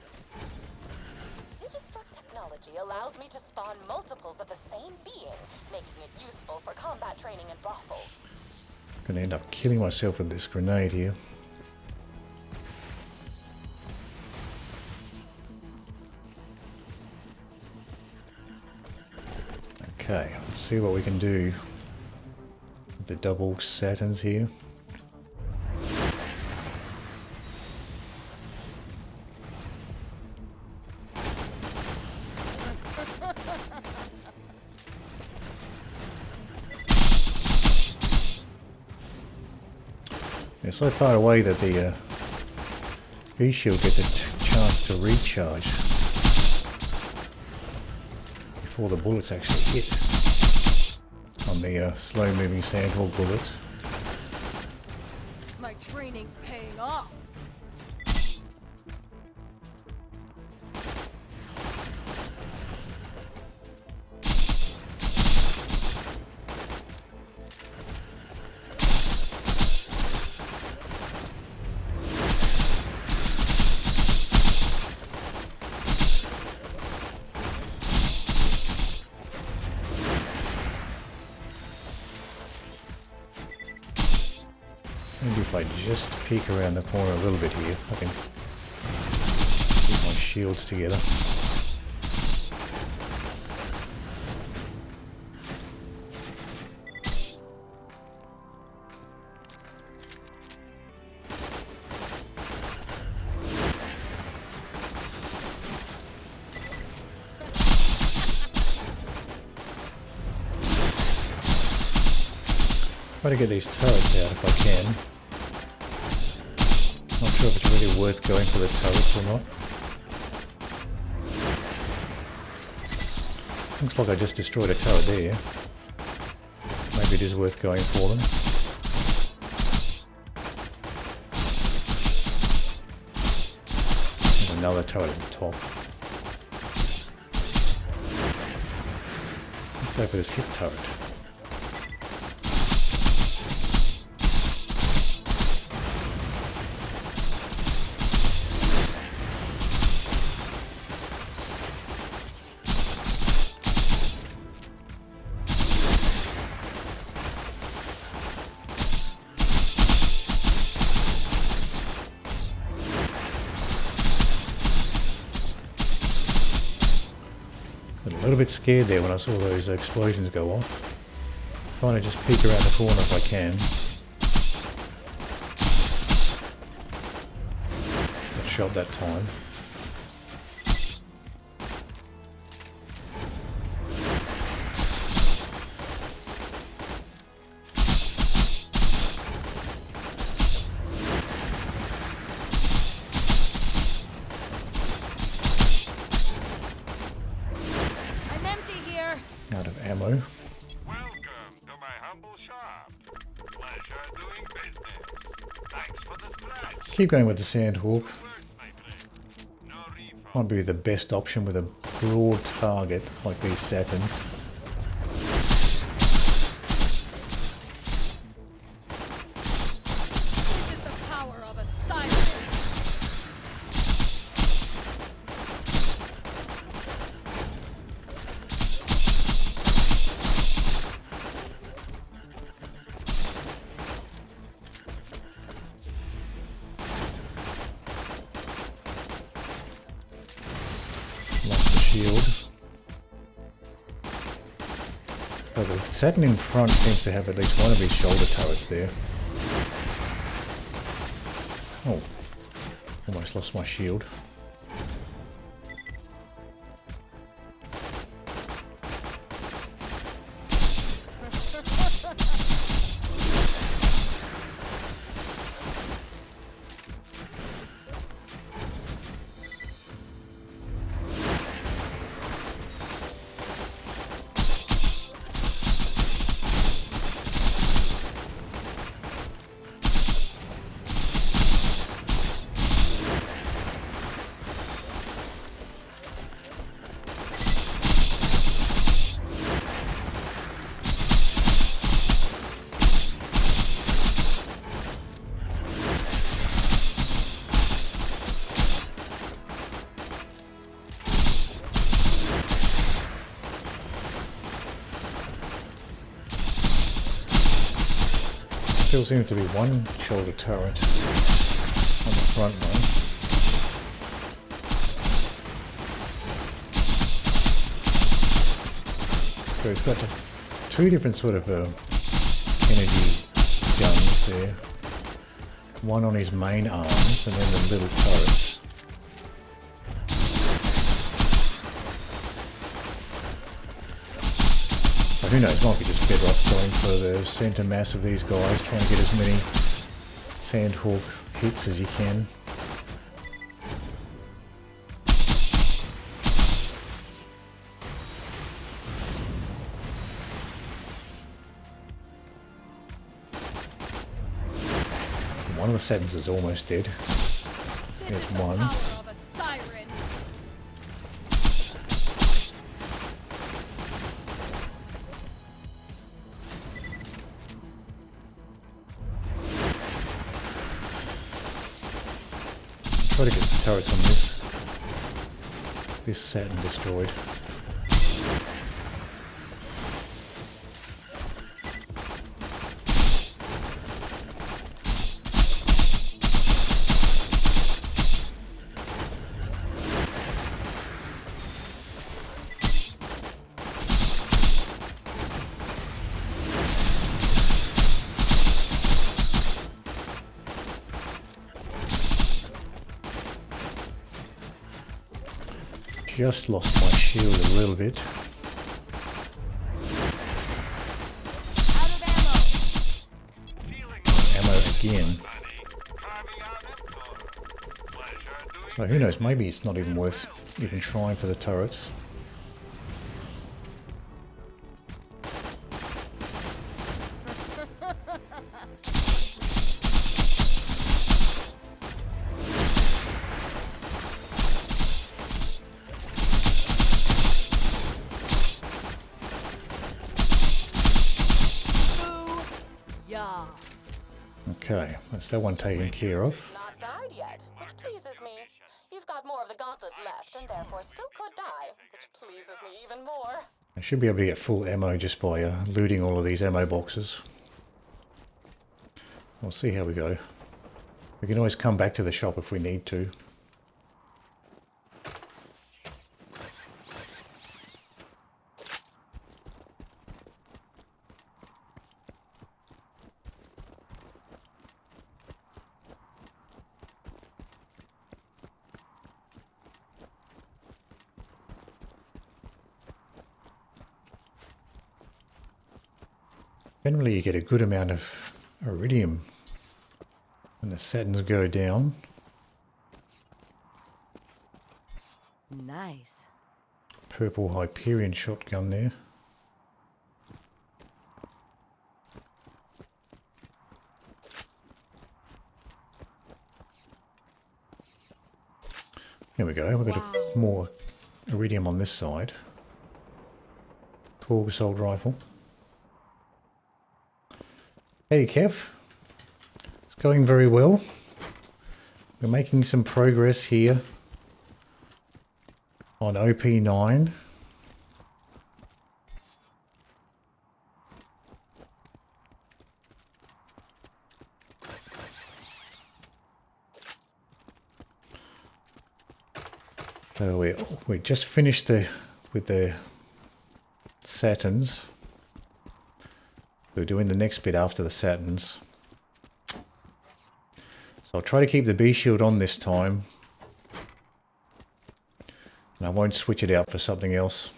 Digistruct technology allows me to spawn multiples of the same being, making it useful for combat training and brothels. Gonna end up killing myself with this grenade here. Okay, let's see what we can do with the double Saturns here. They're so far away that the V-shield gets a chance to recharge before the bullets actually hit. on the slow-moving Sandhawk bullets. My training's paying off. Maybe if I just peek around the corner a little bit here, I can keep my shields together. Try to get these turrets out if I can. Not sure if it's really worth going for the turrets or not. Looks like I just destroyed a turret there. Maybe it is worth going for them. There's another turret at the top. Let's go for this hit turret. A little bit scared there when I saw those explosions go off. Trying to just peek around the corner if I can. Got shot that time. Out of ammo. Welcome to my humble shop. Pleasure doing business. Thanks for the scratch. Keep going with the Sandhawk. Work, my friend. No refund. Might be the best option with a broad target like these Saturns. This is the power of a Siren. Lost the shield. But the Saturn in front seems to have at least one of his shoulder turrets there. Oh, almost lost my shield. Still seems to be one shoulder turret on the front one. So it's got two different sort of energy guns there. One on his main arms and then the little turrets. Who knows, might be just better off going for the centre mass of these guys, trying to get as many Sandhawk hits as you can. One of the Saturns is almost dead. This There's is the one. power of a siren. Try to get the turrets on this Saturn destroyed. Just lost my shield a little bit. Out of ammo. Ammo again. So who knows, maybe it's not even worth even trying for the turrets. Yeah. Okay, that's that one taken care of. Not died yet, which pleases me. You've got more of the gauntlet left, and therefore still could die, which pleases me even more. I should be able to get full ammo just by looting all of these ammo boxes. We'll see how we go. We can always come back to the shop if we need to. Generally you get a good amount of iridium when the Saturns go down. Nice. Purple Hyperion shotgun there. There we go, we've got more iridium on this side. Torgue assault rifle. Hey Kev, it's going very well. We're making some progress here on OP9. So we just finished with the Saturns. We're doing the next bit after the Saturns. So I'll try to keep the B shield on this time. And I won't switch it out for something else.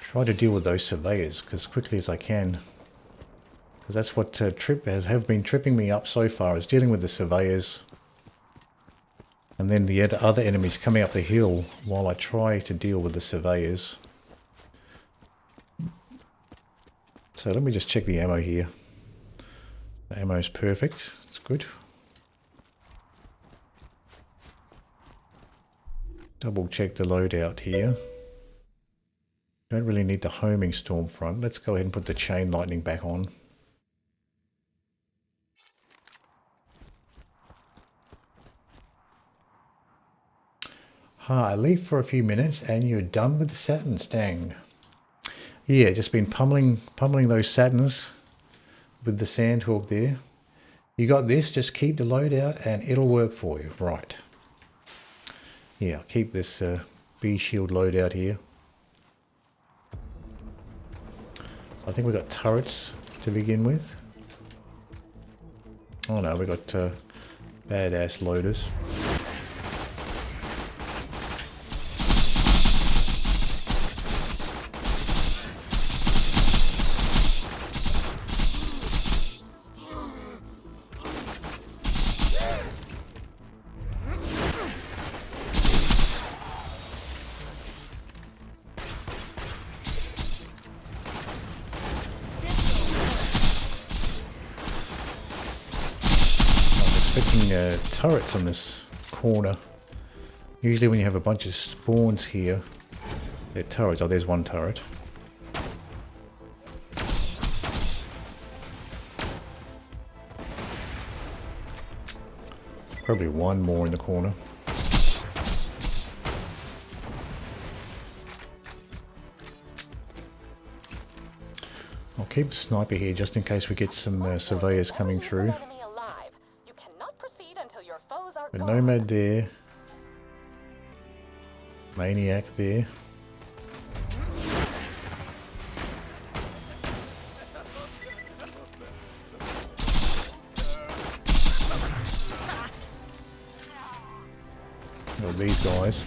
Try to deal with those surveyors as quickly as I can. Because that's what have been tripping me up so far, is dealing with the surveyors. And then the other enemies coming up the hill while I try to deal with the surveyors. So let me just check the ammo here. The ammo is perfect. It's good. Double check the loadout here. Don't really need the homing Stormfront. Let's go ahead and put the chain lightning back on. I leave for a few minutes and you're done with the Saturns, dang. Yeah, just been pummeling those Saturns with the Sandhawk there. You got this, just keep the loadout and it'll work for you. Right. Yeah, I'll keep this B shield loadout here. So I think we've got turrets to begin with. Oh no, we've got badass loaders. expecting turrets on this corner. Usually when you have a bunch of spawns here, they're turrets. Oh, there's one turret. Probably one more in the corner. I'll keep the sniper here just in case we get some surveyors coming through. A nomad there. Maniac there. Well, these guys.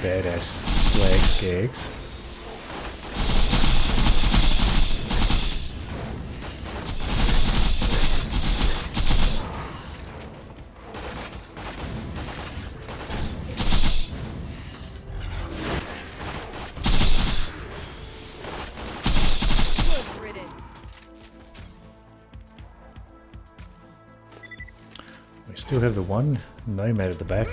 Badass slag skags. Still have the one nomad at the back.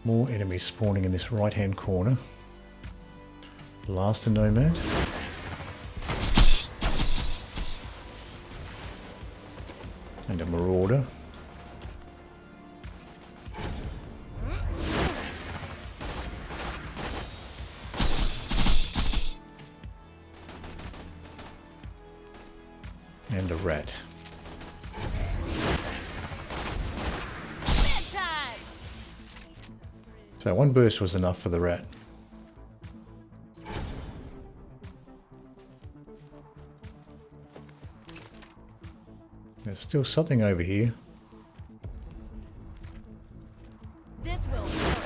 More enemies spawning in this right hand corner. Blast a nomad. And a marauder. And a rat. So one burst was enough for the rat. There's still something over here. This will work.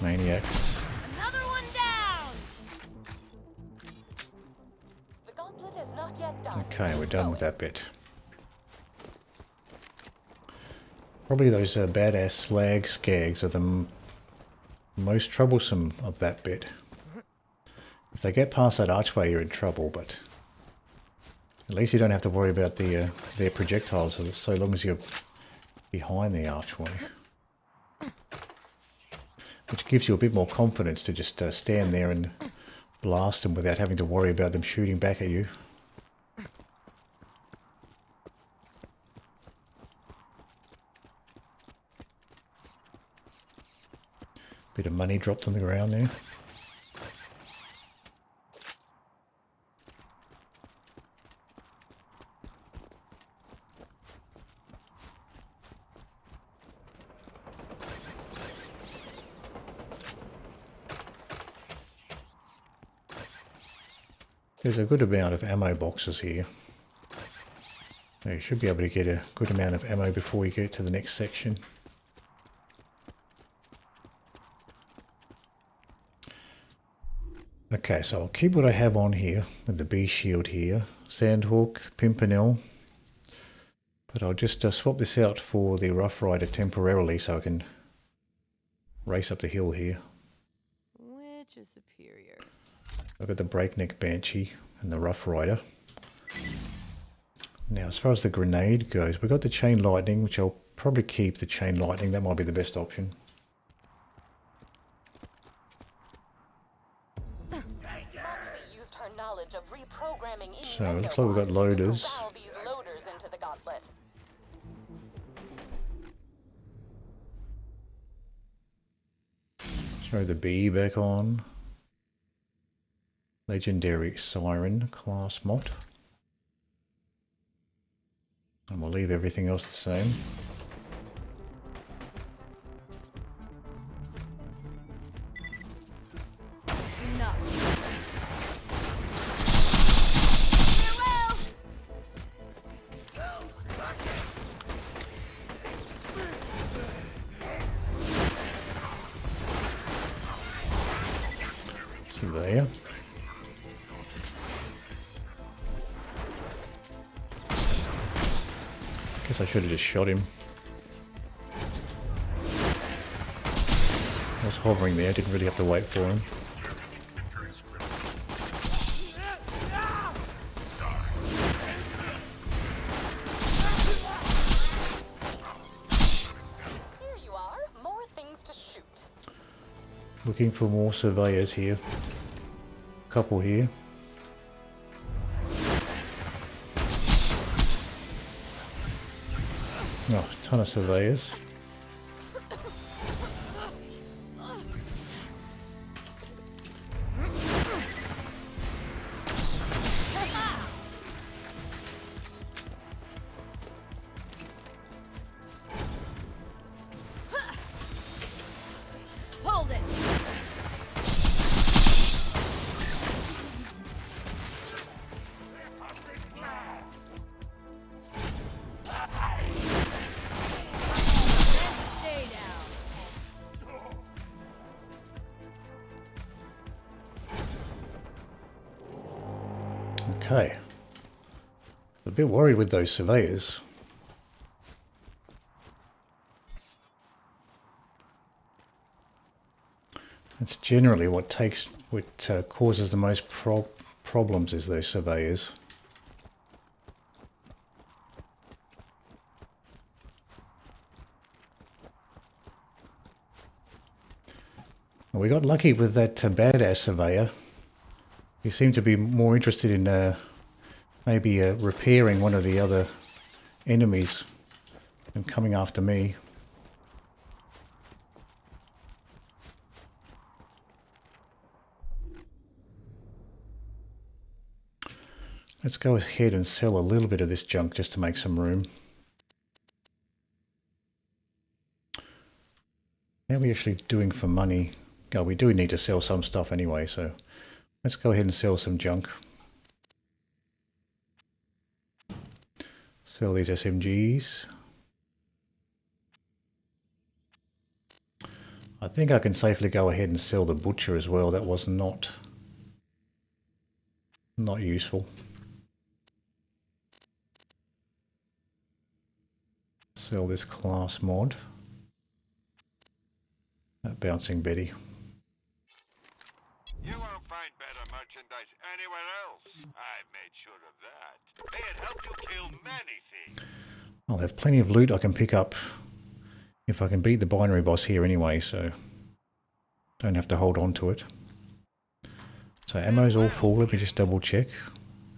Maniac. Another one down. The gauntlet is not yet done. Okay, we're done with that bit. Probably those badass slag skags are the most troublesome of that bit. If they get past that archway, you're in trouble, but at least you don't have to worry about their projectiles so long as you're behind the archway. Which gives you a bit more confidence to just stand there and blast them without having to worry about them shooting back at you. Bit of money dropped on the ground there. There's a good amount of ammo boxes here. So you should be able to get a good amount of ammo before we get to the next section. Okay, so I'll keep what I have on here with the bee shield here, Sandhawk, Pimpernel, but I'll just swap this out for the Rough Rider temporarily so I can race up the hill here. Which is superior? I've got the Breakneck Banshee and the Rough Rider. Now, as far as the grenade goes, we've got the Chain Lightning, which I'll probably keep the Chain Lightning. That might be the best option. Moxie used her knowledge of reprogramming So it looks like we've got loaders. to corral these loaders into the gauntlet. Throw the bee back on. Legendary Siren class mod. And we'll leave everything else the same. No. Surveyor. Guess I should have just shot him. I was hovering there, didn't really have to wait for him. Here you are. More things to shoot. Looking for more surveyors here. Couple here. Oh, a ton of surveyors. Hold it. Stay down. Okay. A bit worried with those surveyors. That's generally what causes the most problems is those surveyors. Well, we got lucky with that badass surveyor. He seemed to be more interested in maybe repairing one of the other enemies than coming after me. Let's go ahead and sell a little bit of this junk just to make some room. How are we actually doing for money? Oh, we do need to sell some stuff anyway, so let's go ahead and sell some junk. Sell these SMGs. I think I can safely go ahead and sell the butcher as well. That was not useful. Sell this class mod. That bouncing Betty. You won't find better merchandise anywhere else. I made sure of that. May it help you kill many things. I'll have plenty of loot I can pick up if I can beat the binary boss here anyway, so don't have to hold on to it. So ammo's all full. Let me just double check.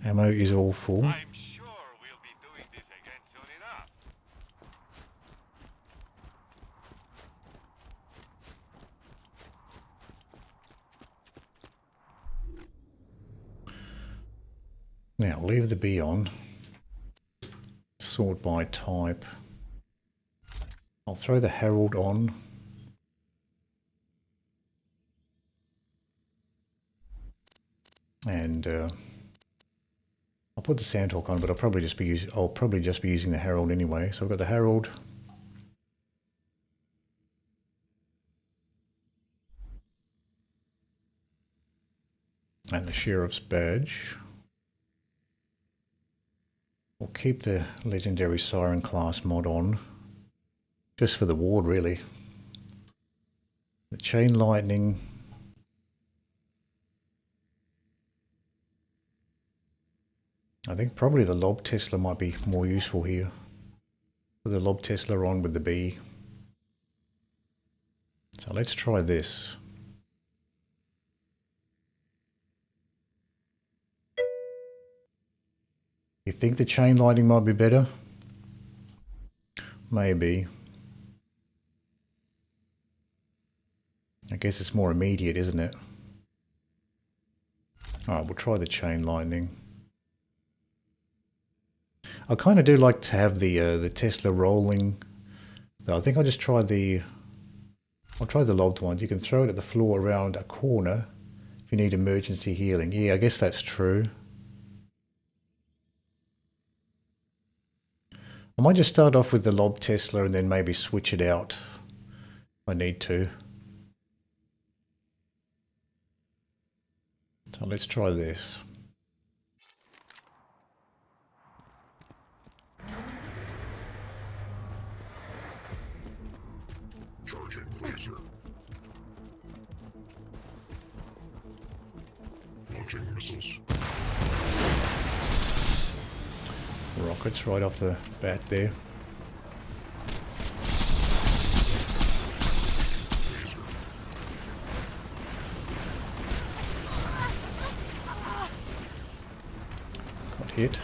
Ammo is all full. I'm sure we'll be doing this again soon enough. Now leave the B on. Sort by type. I'll throw the Harold on. And I'll put the Sandhawk on, but I'll probably just be using the Harold anyway. So I've got the Harold. And the Sheriff's badge. We'll keep the legendary Siren class mod on. Just for the ward, really. The chain lightning. I think probably the Lob Tesla might be more useful here. Put the Lob Tesla on with the B. So let's try this. You think the chain lightning might be better? Maybe. I guess it's more immediate, isn't it? Alright, we'll try the chain lightning. I kind of do like to have the Tesla rolling. So I think I'll just try I'll try the lobbed one. You can throw it at the floor around a corner if you need emergency healing. Yeah, I guess that's true. I might just start off with the Lob Tesla and then maybe switch it out if I need to. So let's try this. Rockets right off the bat there. Got hit.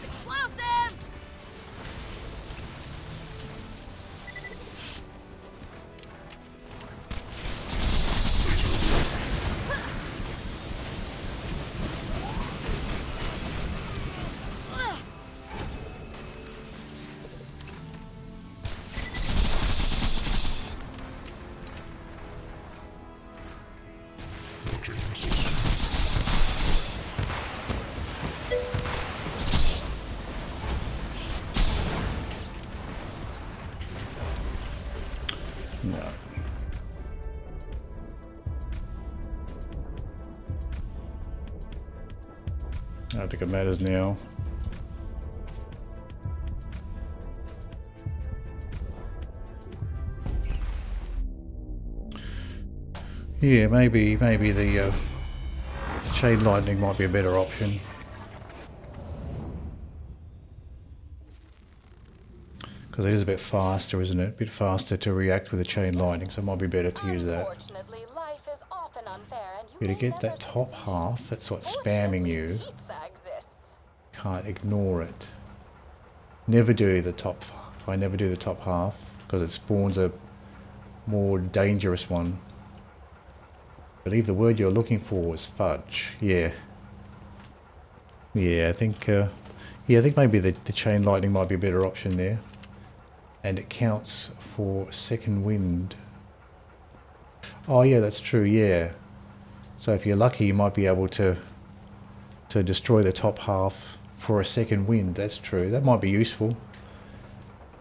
Explosives! No. I don't think it matters now. Yeah, maybe the chain lightning might be a better option. Because it is a bit faster, isn't it? A bit faster to react with the chain lightning, so it might be better to use that. Unfortunately, life is often unfair, and you Yeah, to may get never that top succeed. half, that's what's spamming Fortunately, you. pizza exists. Can't ignore it. Never do the top. I never do the top half because it spawns a more dangerous one. I believe the word you're looking for was fudge. Yeah. Yeah, I think. Yeah, I think maybe the chain lightning might be a better option there. And it counts for second wind. Oh yeah, that's true. Yeah. So if you're lucky, you might be able to destroy the top half for a second wind. That's true. That might be useful.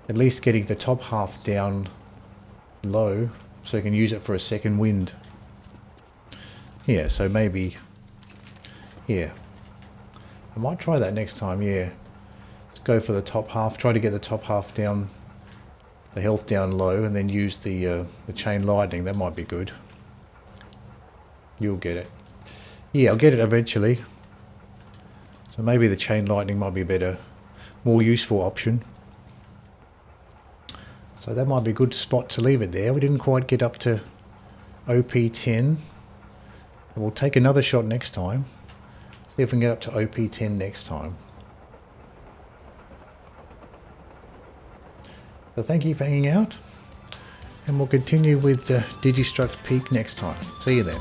At least getting the top half down low so you can use it for a second wind. Yeah, so maybe, yeah. I might try that next time, yeah. Let's go for the top half. Try to get the top half down, the health down low, and then use the chain lightning. That might be good. You'll get it. Yeah, I'll get it eventually. So maybe the chain lightning might be a better, more useful option. So that might be a good spot to leave it there. We didn't quite get up to OP10. We'll take another shot next time. See if we can get up to OP10 next time. So thank you for hanging out. And we'll continue with Digistruct Peak next time. See you then.